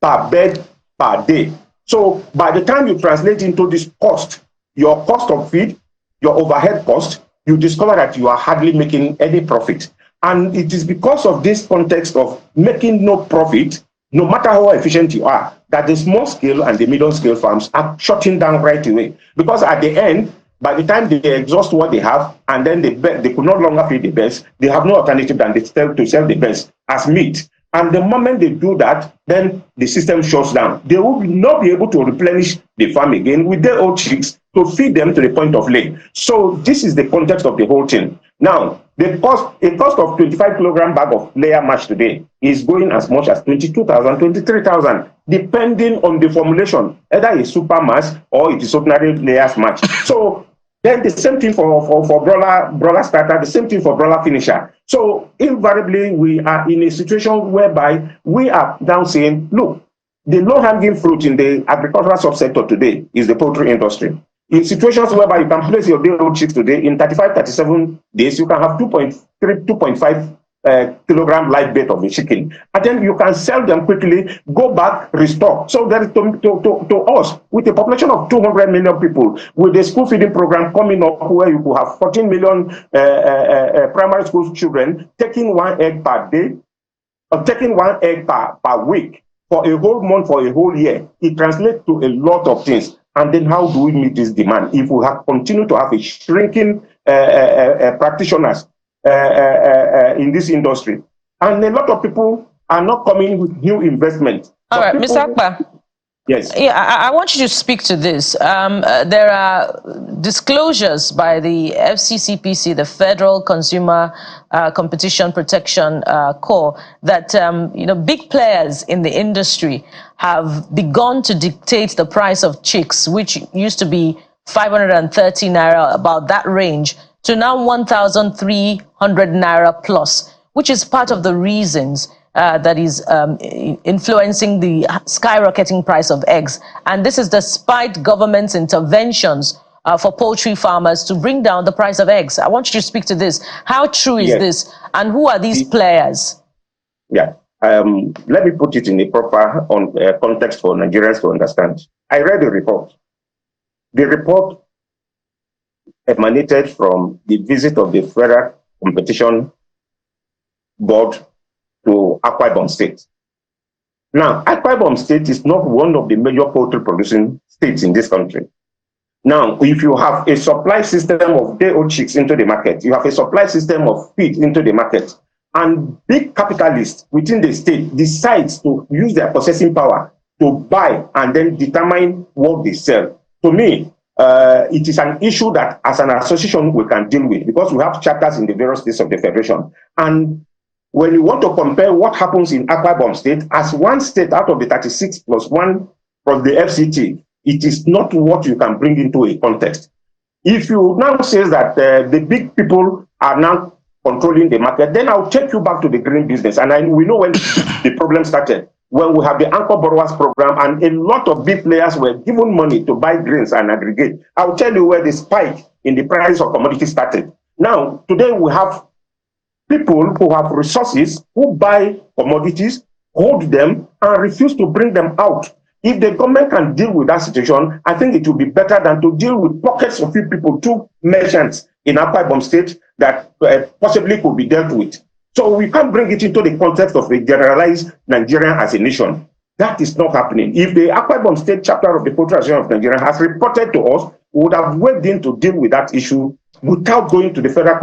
[SPEAKER 3] per bed per day. So by the time you translate into this cost, your cost of feed, your overhead cost, you discover that you are hardly making any profit. And it is because of this context of making no profit, no matter how efficient you are, that the small scale and the medium scale farms are shutting down right away. Because at the end, by the time they exhaust what they have, and then they could no longer feed the birds, they have no alternative than to sell the birds as meat. And the moment they do that, then the system shuts down. They will not be able to replenish the farm again with their old chicks to feed them to the point of laying. So this is the context of the whole thing. Now, a cost of 25 kilogram bag of layer mash today is going as much as 22,000, 23,000, depending on the formulation, either a super mash or it is ordinary layers mash. So then the same thing for broiler starter, the same thing for broiler finisher. So invariably, we are in a situation whereby we are now saying, look, the low-hanging fruit in the agricultural subsector today is the poultry industry. In situations whereby you can place your day-old chicks today, in 35, 37 days, you can have 2.3, 2.5 kilogram live weight of a chicken. And then you can sell them quickly, go back, restock. So that to us, with a population of 200 million people, with a school feeding program coming up where you could have 14 million primary school children taking one egg per day, or taking one egg per week for a whole month, for a whole year, it translates to a lot of things. And then how do we meet this demand if we continue to have a shrinking practitioners in this industry? And a lot of people are not coming with new investment.
[SPEAKER 1] All right, Mr. Akpa.
[SPEAKER 3] Yes.
[SPEAKER 1] Yeah, I want you to speak to this. There are disclosures by the FCCPC, the Federal Consumer Competition Protection Corps, that big players in the industry have begun to dictate the price of chicks, which used to be 530 naira, about that range, to now 1,300 naira plus, which is part of the reasons that is influencing the skyrocketing price of eggs. And this is despite government's interventions for poultry farmers to bring down the price of eggs. I want you to speak to this. How true is this? And who are these players?
[SPEAKER 3] Yeah. Let me put it in a proper context for Nigerians to understand. I read the report. The report emanated from the visit of the Federal Competition Board to Akwa Ibom State. Now, Akwa Ibom State is not one of the major poultry producing states in this country. Now, if you have a supply system of day-old chicks into the market, you have a supply system of feed into the market, and big capitalists within the state decides to use their processing power to buy and then determine what they sell. To me, it is an issue that as an association we can deal with, because we have chapters in the various states of the federation. And when you want to compare what happens in Akwa Ibom State as one state out of the 36 plus one from the FCT, it is not what you can bring into a context. If you now say that the big people are now controlling the market, then I'll take you back to the green business. And we know when the problem started, when we have the anchor borrowers program and a lot of big players were given money to buy grains and aggregate. I'll tell you where the spike in the price of commodities started. Now, today we have people who have resources who buy commodities, hold them, and refuse to bring them out. If the government can deal with that situation, I think it will be better than to deal with pockets of few people, two merchants in Akwa Ibom State that possibly could be dealt with. So we can't bring it into the context of a generalized Nigeria as a nation. That is not happening. If the Akwa Ibom State chapter of the Poultry Association of Nigeria has reported to us, we would have weighed in to deal with that issue without going to the Federal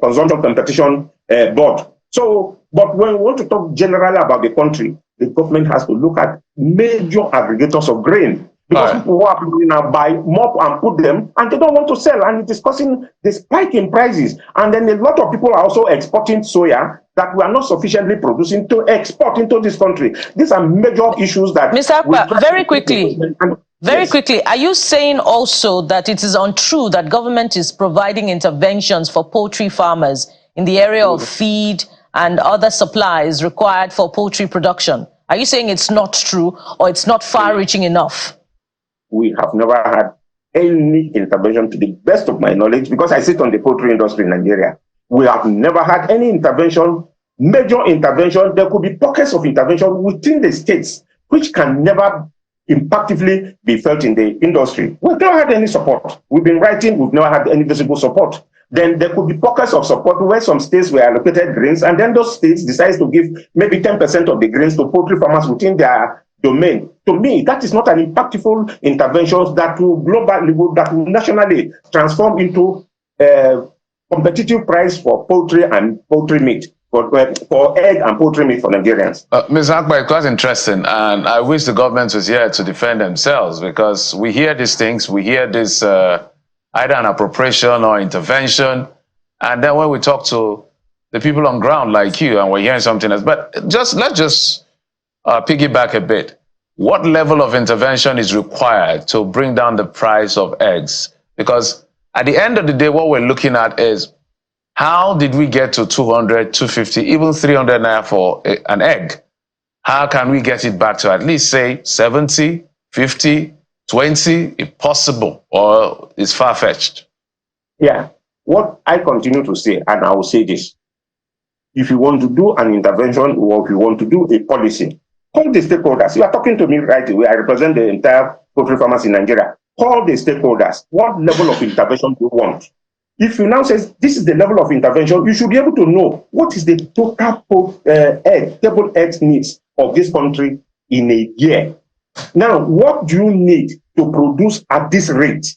[SPEAKER 3] Consumption Competition Board. So, but when we want to talk generally about the country, the government has to look at major aggregators of grain. Because people who are now buy more and put them, and they don't want to sell, and it is causing the spike in prices. And then a lot of people are also exporting soya that we are not sufficiently producing to export into this country. These are major issues that...
[SPEAKER 1] Mr. Akpa, very quickly, are you saying also that it is untrue that government is providing interventions for poultry farmers in the area of feed and other supplies required for poultry production? Are you saying it's not true, or it's not far-reaching enough?
[SPEAKER 3] We have never had any intervention, to the best of my knowledge, because I sit on the poultry industry in Nigeria. We have never had any intervention, major intervention. There could be pockets of intervention within the states, which can never impactfully be felt in the industry. We've never had any support. We've been writing, we've never had any visible support. Then there could be pockets of support where some states were allocated grains, and then those states decide to give maybe 10% of the grains to poultry farmers within their domain. To me, that is not an impactful intervention that will globally, that will nationally transform into a competitive price for poultry and poultry meat, for egg and poultry meat for Nigerians.
[SPEAKER 2] Ms. Akpa, it was interesting, and I wish the government was here to defend themselves, because we hear these things, we hear this either an appropriation or intervention, and then when we talk to the people on ground like you, and we're hearing something else. But let's just piggyback a bit. What level of intervention is required to bring down the price of eggs? Because at the end of the day, what we're looking at is, how did we get to 200, 250, even 300 naira for an egg? How can we get it back to at least, say, 70, 50, 20, if possible, or is far-fetched?
[SPEAKER 3] Yeah. What I continue to say, and I will say this, if you want to do an intervention, or if you want to do a policy, call the stakeholders. You are talking to me right away. I represent the entire poultry farmers in Nigeria. Call the stakeholders. What level of intervention do you want? If you now say this is the level of intervention, you should be able to know what is the total table eggs needs of this country in a year. Now, what do you need to produce at this rate?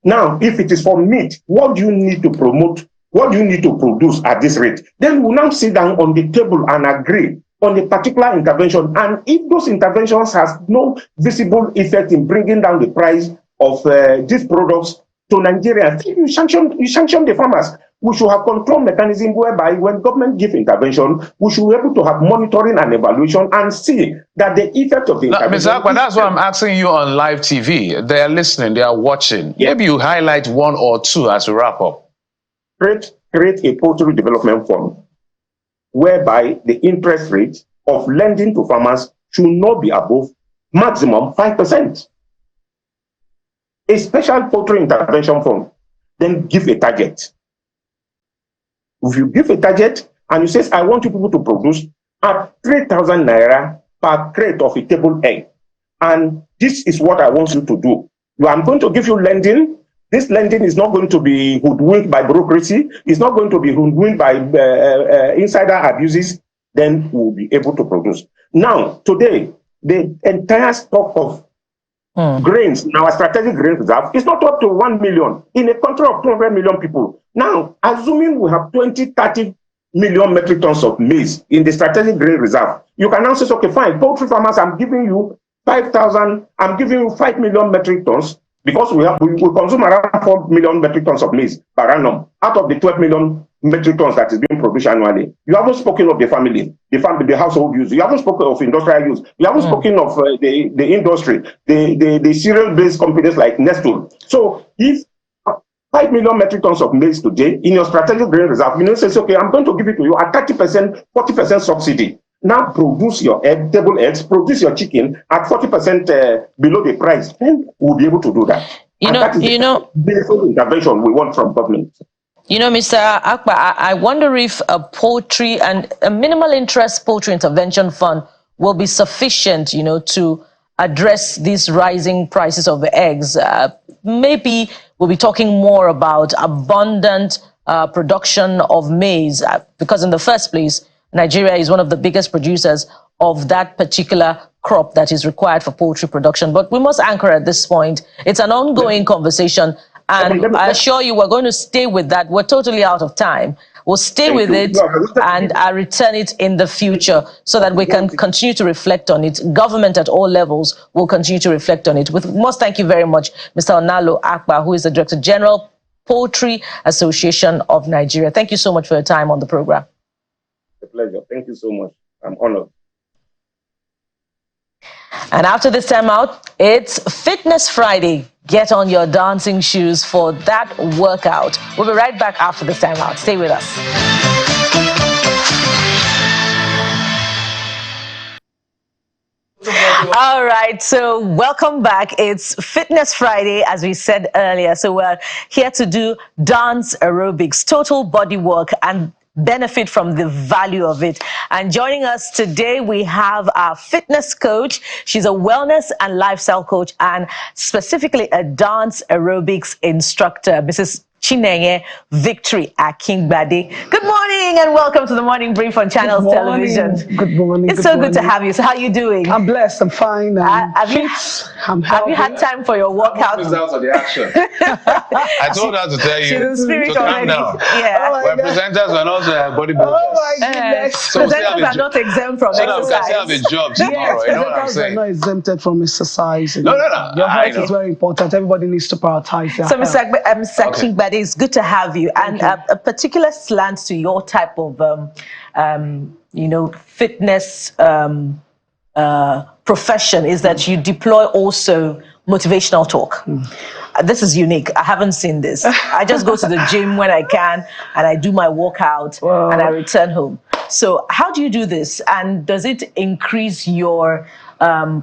[SPEAKER 3] Now, if it is for meat, what do you need to promote? What do you need to produce at this rate? Then we'll now sit down on the table and agree on a particular intervention. And if those interventions has no visible effect in bringing down the price of these products to Nigeria, you sanction the farmers. We should have control mechanism whereby when government give intervention, we should be able to have monitoring and evaluation and see that the effect of the intervention...
[SPEAKER 2] Mr. Akpa, that's why I'm asking you on live TV. They are listening, they are watching. Yeah. Maybe you highlight one or two as we wrap up.
[SPEAKER 3] Create a poultry development fund whereby the interest rate of lending to farmers should not be above maximum 5%. A special poultry intervention fund, then give a target. If you give a target and you say, I want you people to produce at 3,000 naira per crate of a table egg, and this is what I want you to do. I'm going to give you lending, This lending is not going to be hoodwinked by bureaucracy. It's not going to be hoodwinked by insider abuses. Then we'll be able to produce. Now, today, the entire stock of grains in our strategic grain reserve is not up to 1 million in a country of 200 million people. Now, assuming we have 20-30 million metric tons of maize in the strategic grain reserve, you can now say, okay, fine, poultry farmers, I'm giving you 5,000, I'm giving you 5 million metric tons because we consume around 4 million metric tons of maize per annum out of the 12 million metric tons that is being produced annually. You haven't spoken of the family, the household use. You haven't spoken of industrial use. You haven't spoken of the industry, the cereal-based companies like Nestle. So if 5 million metric tons of maize today in your strategic grain reserve, you know, says, okay, I'm going to give it to you at 30%, 40% subsidy. Now produce your table eggs, produce your chicken at 40% below the price. Then we'll be able to do that. That is the basic intervention we want from government.
[SPEAKER 1] You know, Mr. Akpa, I wonder if a poultry and a minimal interest poultry intervention fund will be sufficient, you know, to address these rising prices of the eggs. Maybe we'll be talking more about abundant production of maize, because in the first place, Nigeria is one of the biggest producers of that particular crop that is required for poultry production. But we must anchor at this point. It's an ongoing conversation. And I assure you, we're going to stay with that. We're totally out of time. We'll stay with it and return it in the future so that we can continue to reflect on it. Government at all levels will continue to reflect on it. We must thank you very much, Mr. Onalo Akpa, who is the Director General, Poultry Association of Nigeria. Thank you so much for your time on the program.
[SPEAKER 3] A pleasure. Thank you so much. I'm honored.
[SPEAKER 1] And after this time out, it's Fitness Friday. Get on your dancing shoes for that workout. We'll be right back after this time out. Stay with us. All right, so welcome back. It's Fitness Friday, as we said earlier. So we're here to do dance aerobics, total body work, and benefit from the value of it. And joining us today, we have our fitness coach. She's a wellness and lifestyle coach, and specifically a dance aerobics instructor, Mrs. Chinenye Victory Akingbade. Good morning and welcome to the Morning Brief on Channels Television.
[SPEAKER 4] Good morning.
[SPEAKER 1] It's so good to have you. So how are you doing?
[SPEAKER 4] I'm blessed. I'm fine.
[SPEAKER 1] Have you had time for your workout?
[SPEAKER 2] Out of the action. I told her to tell you to calm down.
[SPEAKER 1] Yeah.
[SPEAKER 2] We're presenters and also bodybuilders.
[SPEAKER 4] Oh my goodness.
[SPEAKER 2] So
[SPEAKER 1] presenters are not exempt from exercise.
[SPEAKER 2] So that we can have a job tomorrow. You know what I'm saying?
[SPEAKER 4] Are not exempted from exercise.
[SPEAKER 2] No.
[SPEAKER 4] Your health is very important. Everybody needs to prioritize their health.
[SPEAKER 1] Mr. Akingbade, it's good to have you. And a particular slant to your type of, fitness profession is that you deploy also motivational talk. This is unique. I haven't seen this. I just go to the gym when I can and I do my workout and I return home. So how do you do this? And does it increase your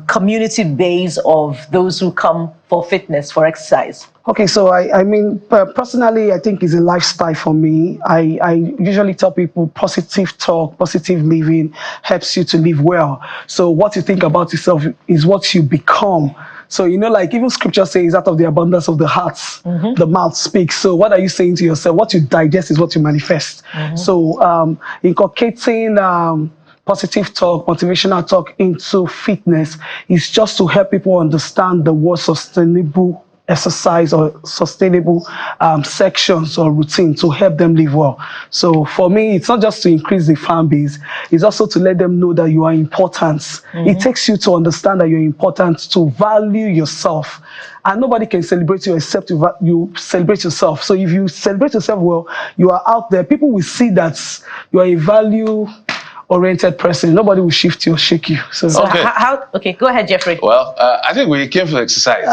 [SPEAKER 1] community base of those who come for fitness, for exercise?
[SPEAKER 4] Okay, so I mean, personally, I think it's a lifestyle for me. I usually tell people positive talk, positive living helps you to live well. So what you think about yourself is what you become. So, like even scripture says, out of the abundance of the hearts, the mouth speaks. So what are you saying to yourself? What you digest is what you manifest. So inculcating positive talk, motivational talk into fitness is just to help people understand the word sustainable exercise or sustainable sections or routine to help them live well. So for me, it's not just to increase the fan base, it's also to let them know that you are important. It takes you to understand that you're important, to value yourself. And nobody can celebrate you except you celebrate yourself. So if you celebrate yourself well, you are out there. People will see that you are a value-oriented person. Nobody will shift you or shake you. So
[SPEAKER 1] okay, go ahead, Jeffrey.
[SPEAKER 2] Well, I think we came for exercise.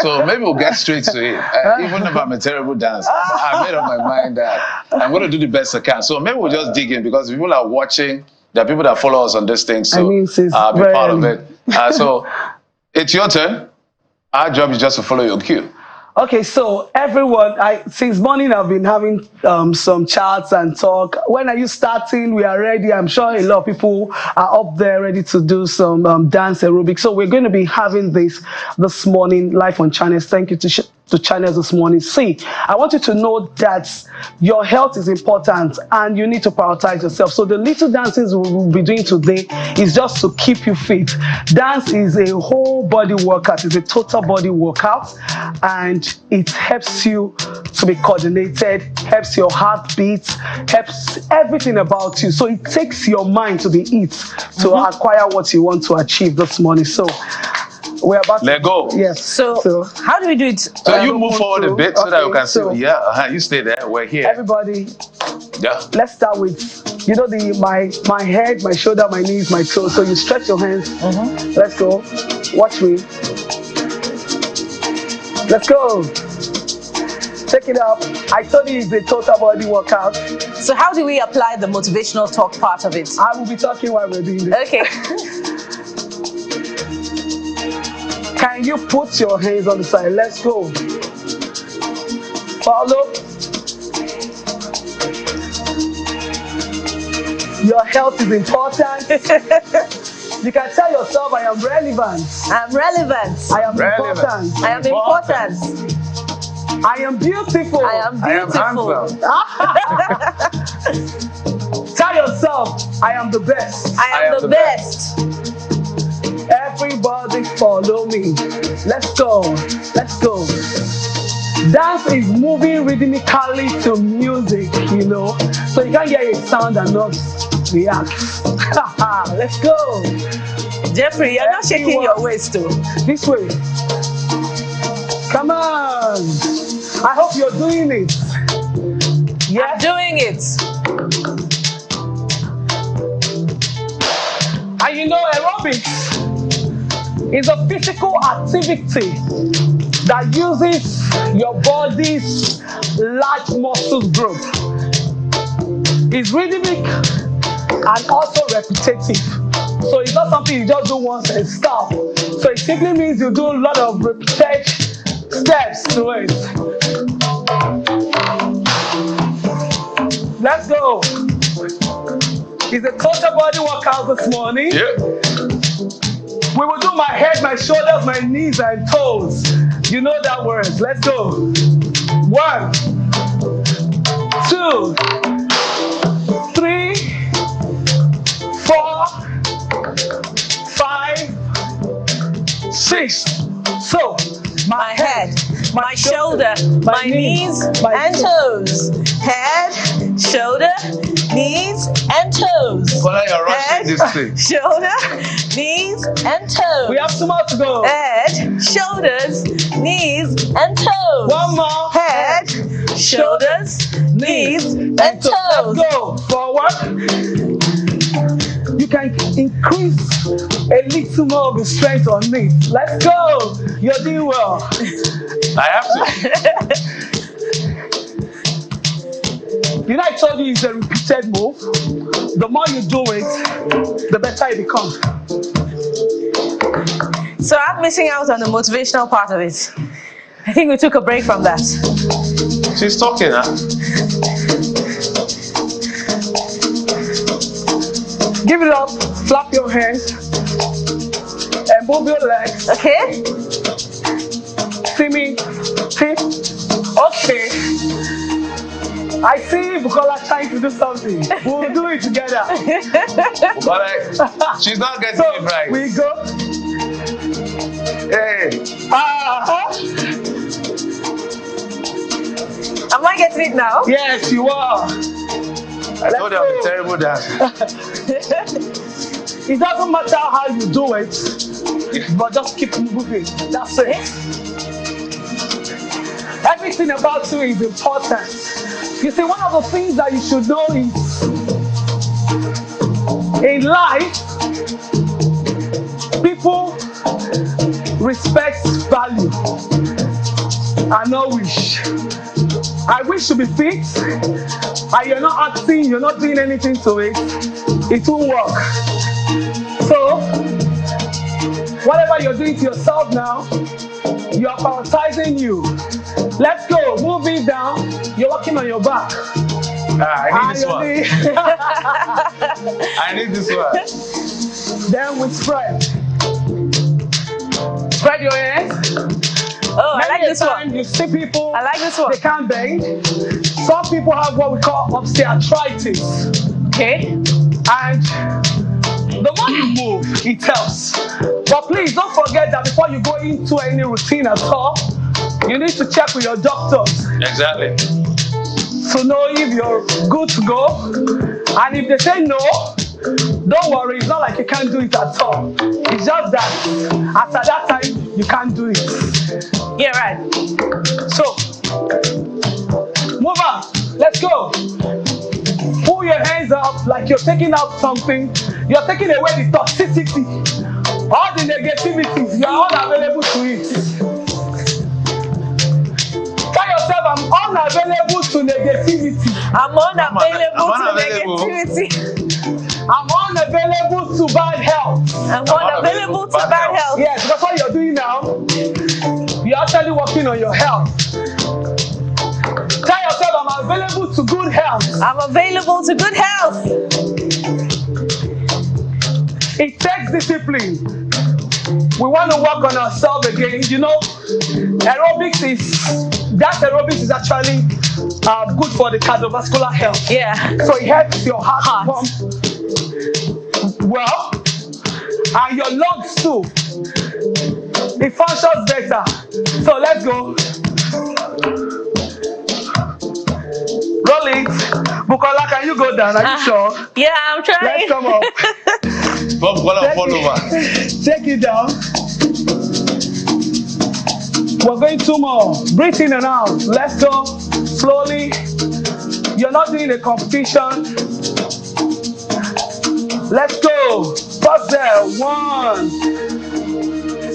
[SPEAKER 2] So maybe we'll get straight to it. Even if I'm a terrible dancer, I made up my mind that I'm going to do the best I can. So maybe we'll just dig in because people are watching. There are people that follow us on this thing. So I'll be part of it. So it's your turn. Our job is just to follow your cue.
[SPEAKER 4] Okay, so everyone, since morning I've been having some chats and talk. When are you starting? We are ready. I'm sure a lot of people are up there ready to do some dance aerobics. So we're going to be having this morning live on Channels. Thank you to to channel this morning. See, I want you to know that your health is important and you need to prioritize yourself. So the little dances we'll be doing today is just to keep you fit. Dance is a whole body workout, it's a total body workout, and it helps you to be coordinated, helps your heartbeat, helps everything about you. So it takes your mind to be it, to acquire what you want to achieve this morning. So we're about
[SPEAKER 2] Let go.
[SPEAKER 4] Yes.
[SPEAKER 1] So how do we do it?
[SPEAKER 2] So you move forward a bit so that you can
[SPEAKER 4] so
[SPEAKER 2] see. Yeah, you stay there. We're here.
[SPEAKER 4] everybody,
[SPEAKER 2] Yeah.
[SPEAKER 4] let's start with, my head, my shoulder, my knees, my toes. So you stretch your hands. Let's go. Watch me. Let's go. Check it out. I told you it's a total body workout.
[SPEAKER 1] So how do we apply the motivational talk part of it?
[SPEAKER 4] I will be talking while we're doing this.
[SPEAKER 1] Okay.
[SPEAKER 4] Can you put your hands on the side? Let's go. Follow. Your health is important. You can tell yourself, I am relevant.
[SPEAKER 1] I'm relevant.
[SPEAKER 4] I am
[SPEAKER 2] Relevant.
[SPEAKER 4] important.
[SPEAKER 1] I am important.
[SPEAKER 4] I am beautiful.
[SPEAKER 1] I am
[SPEAKER 2] I am
[SPEAKER 1] beautiful.
[SPEAKER 2] handsome.
[SPEAKER 4] Tell yourself, I am the best.
[SPEAKER 1] I am the best.
[SPEAKER 4] Everybody follow me. Let's go. Let's go. Dance is moving rhythmically to music, So you can't hear a sound and not react. Let's go.
[SPEAKER 1] Jeffrey, you're not shaking your waist too.
[SPEAKER 4] This way. Come on. I hope you're doing it.
[SPEAKER 1] Yeah, I'm doing it.
[SPEAKER 4] And aerobics is a physical activity that uses your body's large muscle group. It's rhythmic and also repetitive. So it's not something you just do once and stop. So it simply means you do a lot of repeated steps to it. Let's go. It's a total body workout this morning.
[SPEAKER 2] Yeah.
[SPEAKER 4] We will do my head, my shoulders, my knees, and toes. You know that word. Let's go. 1, 2, 3, 4, 5, 6. So,
[SPEAKER 1] My head, my shoulder, my knees, and toes. Head, shoulder, knees, and toes.
[SPEAKER 2] But you're rushing
[SPEAKER 1] Head,
[SPEAKER 2] this thing.
[SPEAKER 1] shoulder, knees, and toes.
[SPEAKER 4] we have 2 more to go.
[SPEAKER 1] Head, shoulders, knees, and toes.
[SPEAKER 4] 1 more.
[SPEAKER 1] Head, shoulders, knees, and
[SPEAKER 4] Let's
[SPEAKER 1] toes.
[SPEAKER 4] go. Forward. You can increase a little more of the strength on me. Let's go. You're doing well.
[SPEAKER 2] I have to.
[SPEAKER 4] I told you it's a repeated move. The more you do it, the better it becomes.
[SPEAKER 1] So I'm missing out on the motivational part of it. I think we took a break from that.
[SPEAKER 2] She's talking, huh?
[SPEAKER 4] Give it up, flap your hands, and move your legs.
[SPEAKER 1] Okay?
[SPEAKER 4] See me? See? Okay. I see Bukola trying to do something. We'll do it together.
[SPEAKER 2] But she's not getting
[SPEAKER 4] So
[SPEAKER 2] it right.
[SPEAKER 4] we go.
[SPEAKER 2] Hey.
[SPEAKER 1] Am I getting it now?
[SPEAKER 4] Yes, you are.
[SPEAKER 2] I told you I'm a terrible dancer.
[SPEAKER 4] It doesn't matter how you do it, but just keep moving. That's it. Everything about you is important. You see, one of the things that you should know is, in life, people respect value and not wish. I wish to be fit, and you're not acting, you're not doing anything to it, it won't work. So, whatever you're doing to yourself now, you are prioritizing you. Let's go, move it down, you're working on your back.
[SPEAKER 2] I need this one. I need this one.
[SPEAKER 4] Then we spread. Spread your hands.
[SPEAKER 1] Oh, I like this one.
[SPEAKER 4] You see people.
[SPEAKER 1] I like this one.
[SPEAKER 4] They can't bend. Some people have what we call osteoarthritis.
[SPEAKER 1] Okay.
[SPEAKER 4] And the more you move, it helps. But please don't forget that before you go into any routine at all, you need to check with your doctors.
[SPEAKER 2] Exactly.
[SPEAKER 4] To know if you're good to go. And if they say no, don't worry, it's not like you can't do it at all. It's just that after that time, you can't do it.
[SPEAKER 1] Yeah, right.
[SPEAKER 4] So, move on. Let's go. Pull your hands up like you're taking out something. You're taking away the toxicity, all the negativity. You are unavailable to it. Tell yourself, I'm unavailable to negativity.
[SPEAKER 1] I'm unavailable to negativity.
[SPEAKER 4] I'm unavailable to bad health.
[SPEAKER 1] I'm unavailable to bad health.
[SPEAKER 4] Yes, that's what you're doing now. You're actually working on your health. Tell yourself, I'm available to good health.
[SPEAKER 1] I'm available to good health.
[SPEAKER 4] It takes discipline. We want to work on ourselves again. You know, aerobics is actually good for the cardiovascular health.
[SPEAKER 1] Yeah.
[SPEAKER 4] So it helps your heart pump well, and your lungs too. It functions better. So let's go. Roll it. Bukola, can you go down? Are you sure?
[SPEAKER 1] Yeah, I'm trying.
[SPEAKER 4] Let's come up.
[SPEAKER 2] Bukola, fall over.
[SPEAKER 4] Take it down. We're going 2 more. Breathe in and out. Let's go. Slowly. You're not doing a competition. Let's go. Pause there. 1,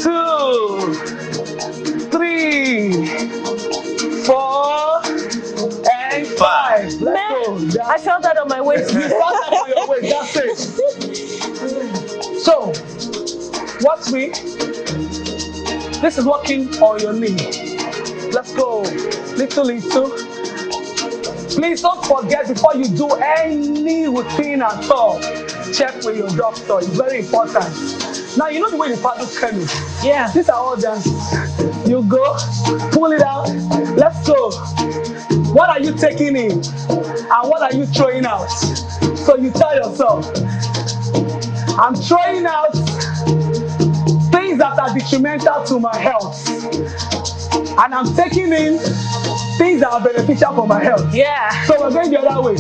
[SPEAKER 4] 2, 3, 4, and 5. Let's go.
[SPEAKER 1] I felt that on my waist.
[SPEAKER 4] You felt that on your waist. That's it. So, watch me. This is working on your knee. Let's go. Little. Please don't forget before you do any routine at all, check with your doctor. It's very important. Now, you know the way the paddle Kano.
[SPEAKER 1] Yeah.
[SPEAKER 4] These are all dances. You go, pull it out. Let's go. What are you taking in? And what are you throwing out? So you tell yourself, I'm throwing out things that are detrimental to my health. And I'm taking in things that are beneficial for my health.
[SPEAKER 1] Yeah.
[SPEAKER 4] So we're going the other way.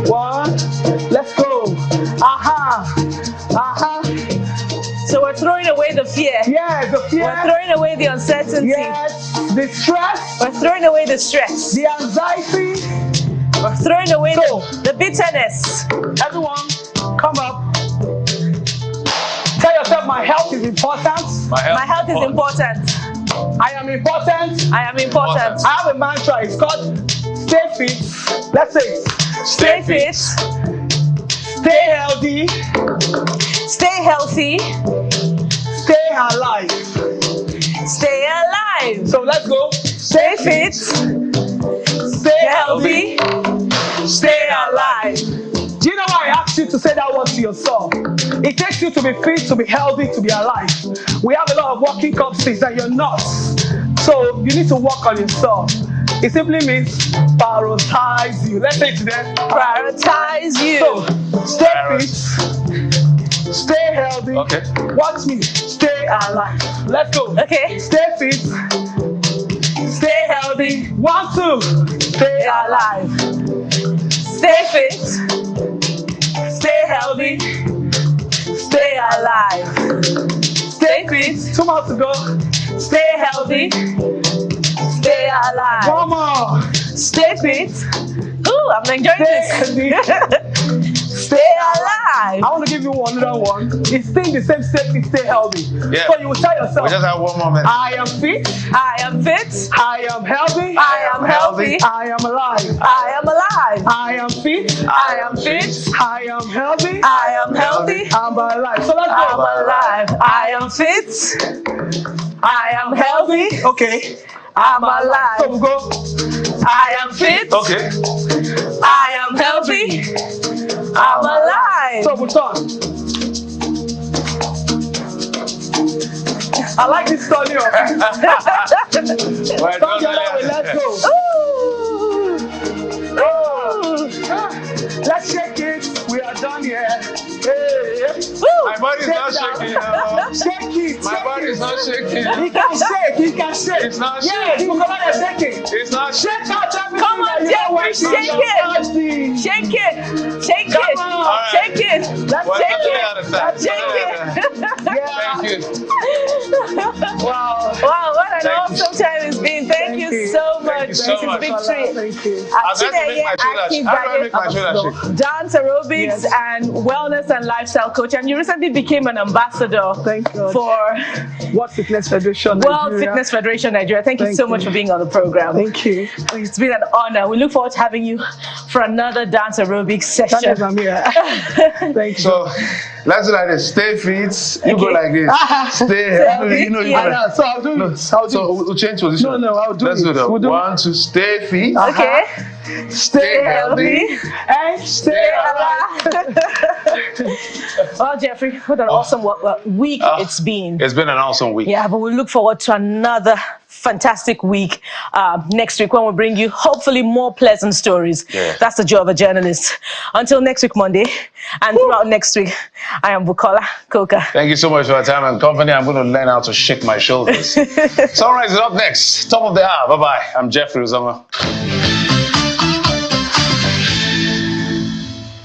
[SPEAKER 4] 1, let's go. Aha.
[SPEAKER 1] So we're throwing away the fear.
[SPEAKER 4] Yeah, the fear.
[SPEAKER 1] We're throwing away the uncertainty.
[SPEAKER 4] Yes, the stress.
[SPEAKER 1] We're throwing away the stress.
[SPEAKER 4] The anxiety.
[SPEAKER 1] We're throwing away the bitterness.
[SPEAKER 4] Everyone, come up. Tell yourself, my health is important.
[SPEAKER 1] My health is important.
[SPEAKER 4] I am important.
[SPEAKER 1] I am important.
[SPEAKER 4] I have a mantra. It's called stay fit. Let's say it.
[SPEAKER 1] Stay fit.
[SPEAKER 4] Stay healthy.
[SPEAKER 1] Stay healthy.
[SPEAKER 4] Stay alive.
[SPEAKER 1] Stay alive.
[SPEAKER 4] So let's go.
[SPEAKER 1] Stay fit.
[SPEAKER 4] Stay healthy.
[SPEAKER 1] Stay alive.
[SPEAKER 4] Do you know why I asked you to say that word to yourself? It takes you to be fit, to be healthy, to be alive. We have a lot of walking companies that you're not. So you need to work on yourself. It simply means prioritize you. Let's say it today.
[SPEAKER 1] Prioritize you.
[SPEAKER 4] So stay fit, stay healthy.
[SPEAKER 2] Okay.
[SPEAKER 4] Watch me. Stay alive. Let's go.
[SPEAKER 1] Okay.
[SPEAKER 4] Stay fit, stay healthy. 1, 2. Stay alive.
[SPEAKER 1] Stay fit.
[SPEAKER 4] Stay healthy.
[SPEAKER 1] Stay alive.
[SPEAKER 4] Stay fit. 2 more to go. Stay healthy.
[SPEAKER 1] Stay alive.
[SPEAKER 4] 1 more.
[SPEAKER 1] Stay fit. Ooh, I'm enjoying
[SPEAKER 4] Stay
[SPEAKER 1] this.
[SPEAKER 4] healthy.
[SPEAKER 1] Stay alive.
[SPEAKER 4] I want to give you another one. It's still the same stay fit, stay healthy.
[SPEAKER 2] Yeah.
[SPEAKER 4] So you will tell yourself,
[SPEAKER 2] We just have 1 more minute.
[SPEAKER 4] I am fit.
[SPEAKER 1] I am fit.
[SPEAKER 4] I am healthy.
[SPEAKER 1] I am healthy.
[SPEAKER 4] I am alive.
[SPEAKER 1] I am alive.
[SPEAKER 4] I am fit.
[SPEAKER 1] I am fit.
[SPEAKER 4] I am healthy.
[SPEAKER 1] I am healthy.
[SPEAKER 4] I'm alive. So let's
[SPEAKER 1] I'm
[SPEAKER 4] go.
[SPEAKER 1] alive. I am fit. I am healthy.
[SPEAKER 4] Okay.
[SPEAKER 1] I'm
[SPEAKER 4] So
[SPEAKER 1] alive.
[SPEAKER 4] we go.
[SPEAKER 1] I am fit.
[SPEAKER 2] Okay.
[SPEAKER 1] I am healthy. I'm alive.
[SPEAKER 4] So we turn. I like this story.
[SPEAKER 2] Well,
[SPEAKER 4] Come the other way, let's go. Let's shake it. We are done here. Hey.
[SPEAKER 2] My body's not shaking.
[SPEAKER 4] Shake it.
[SPEAKER 2] My body's not shaking.
[SPEAKER 4] He can shake. He can shake.
[SPEAKER 2] It's not
[SPEAKER 4] Yes,
[SPEAKER 2] shaking.
[SPEAKER 4] we're gonna shake it.
[SPEAKER 2] It's not shaking.
[SPEAKER 4] Shake out everything.
[SPEAKER 5] Come on,
[SPEAKER 4] that you
[SPEAKER 5] Jeffrey,
[SPEAKER 4] want to
[SPEAKER 5] shake
[SPEAKER 4] do.
[SPEAKER 5] it. Shake it. Shake
[SPEAKER 4] Come
[SPEAKER 5] it.
[SPEAKER 4] on.
[SPEAKER 2] All right.
[SPEAKER 5] Shake it. Let's
[SPEAKER 2] Well,
[SPEAKER 5] shake
[SPEAKER 2] let's
[SPEAKER 5] it.
[SPEAKER 2] out of time.
[SPEAKER 5] Let's shake it.
[SPEAKER 2] Thank you.
[SPEAKER 4] Wow.
[SPEAKER 5] Wow, what an
[SPEAKER 2] Thank you.
[SPEAKER 5] awesome time it's been. Thank you so much.
[SPEAKER 2] you so
[SPEAKER 5] This is
[SPEAKER 2] much.
[SPEAKER 5] Victory.
[SPEAKER 4] Thank you.
[SPEAKER 2] How do I make my shoulder shake?
[SPEAKER 5] Dance aerobics
[SPEAKER 4] Yes.
[SPEAKER 5] and wellness and lifestyle coach, and you recently became an ambassador
[SPEAKER 4] Thank God.
[SPEAKER 5] for
[SPEAKER 4] World Fitness Federation
[SPEAKER 5] World
[SPEAKER 4] Nigeria.
[SPEAKER 5] Fitness Federation Nigeria. Thank you
[SPEAKER 4] Thank
[SPEAKER 5] so
[SPEAKER 4] you.
[SPEAKER 5] much for being on the program.
[SPEAKER 4] Thank you.
[SPEAKER 5] It's been an honor. We look forward to having you for another dance aerobics
[SPEAKER 4] That
[SPEAKER 5] session.
[SPEAKER 4] is Amira. Thank you.
[SPEAKER 2] So let's do like this. Stay fit. You go like this. Stay healthy. You know you
[SPEAKER 5] Yeah.
[SPEAKER 2] gotta.
[SPEAKER 4] So I'll do it. I'll do
[SPEAKER 2] So
[SPEAKER 4] it.
[SPEAKER 2] we'll change position.
[SPEAKER 4] No, I'll do
[SPEAKER 2] Let's
[SPEAKER 4] it.
[SPEAKER 2] do that.
[SPEAKER 4] We'll do it.
[SPEAKER 2] 1, 2. Stay fit.
[SPEAKER 5] Okay.
[SPEAKER 2] Stay healthy.
[SPEAKER 4] And
[SPEAKER 2] Stay alive.
[SPEAKER 5] Well, Jeffrey, what an awesome week it's been.
[SPEAKER 2] It's been an awesome week.
[SPEAKER 5] Yeah, but we look forward to another fantastic week next week when we bring you hopefully more pleasant stories.
[SPEAKER 2] Yeah.
[SPEAKER 5] That's the job of a journalist. Until next week, Monday, and throughout next week, I am Bukola Coker.
[SPEAKER 2] Thank you so much for your time and company. I'm going to learn how to shake my shoulders. Sunrise is up next. Top of the hour. Bye-bye. I'm Jeffrey Uzama.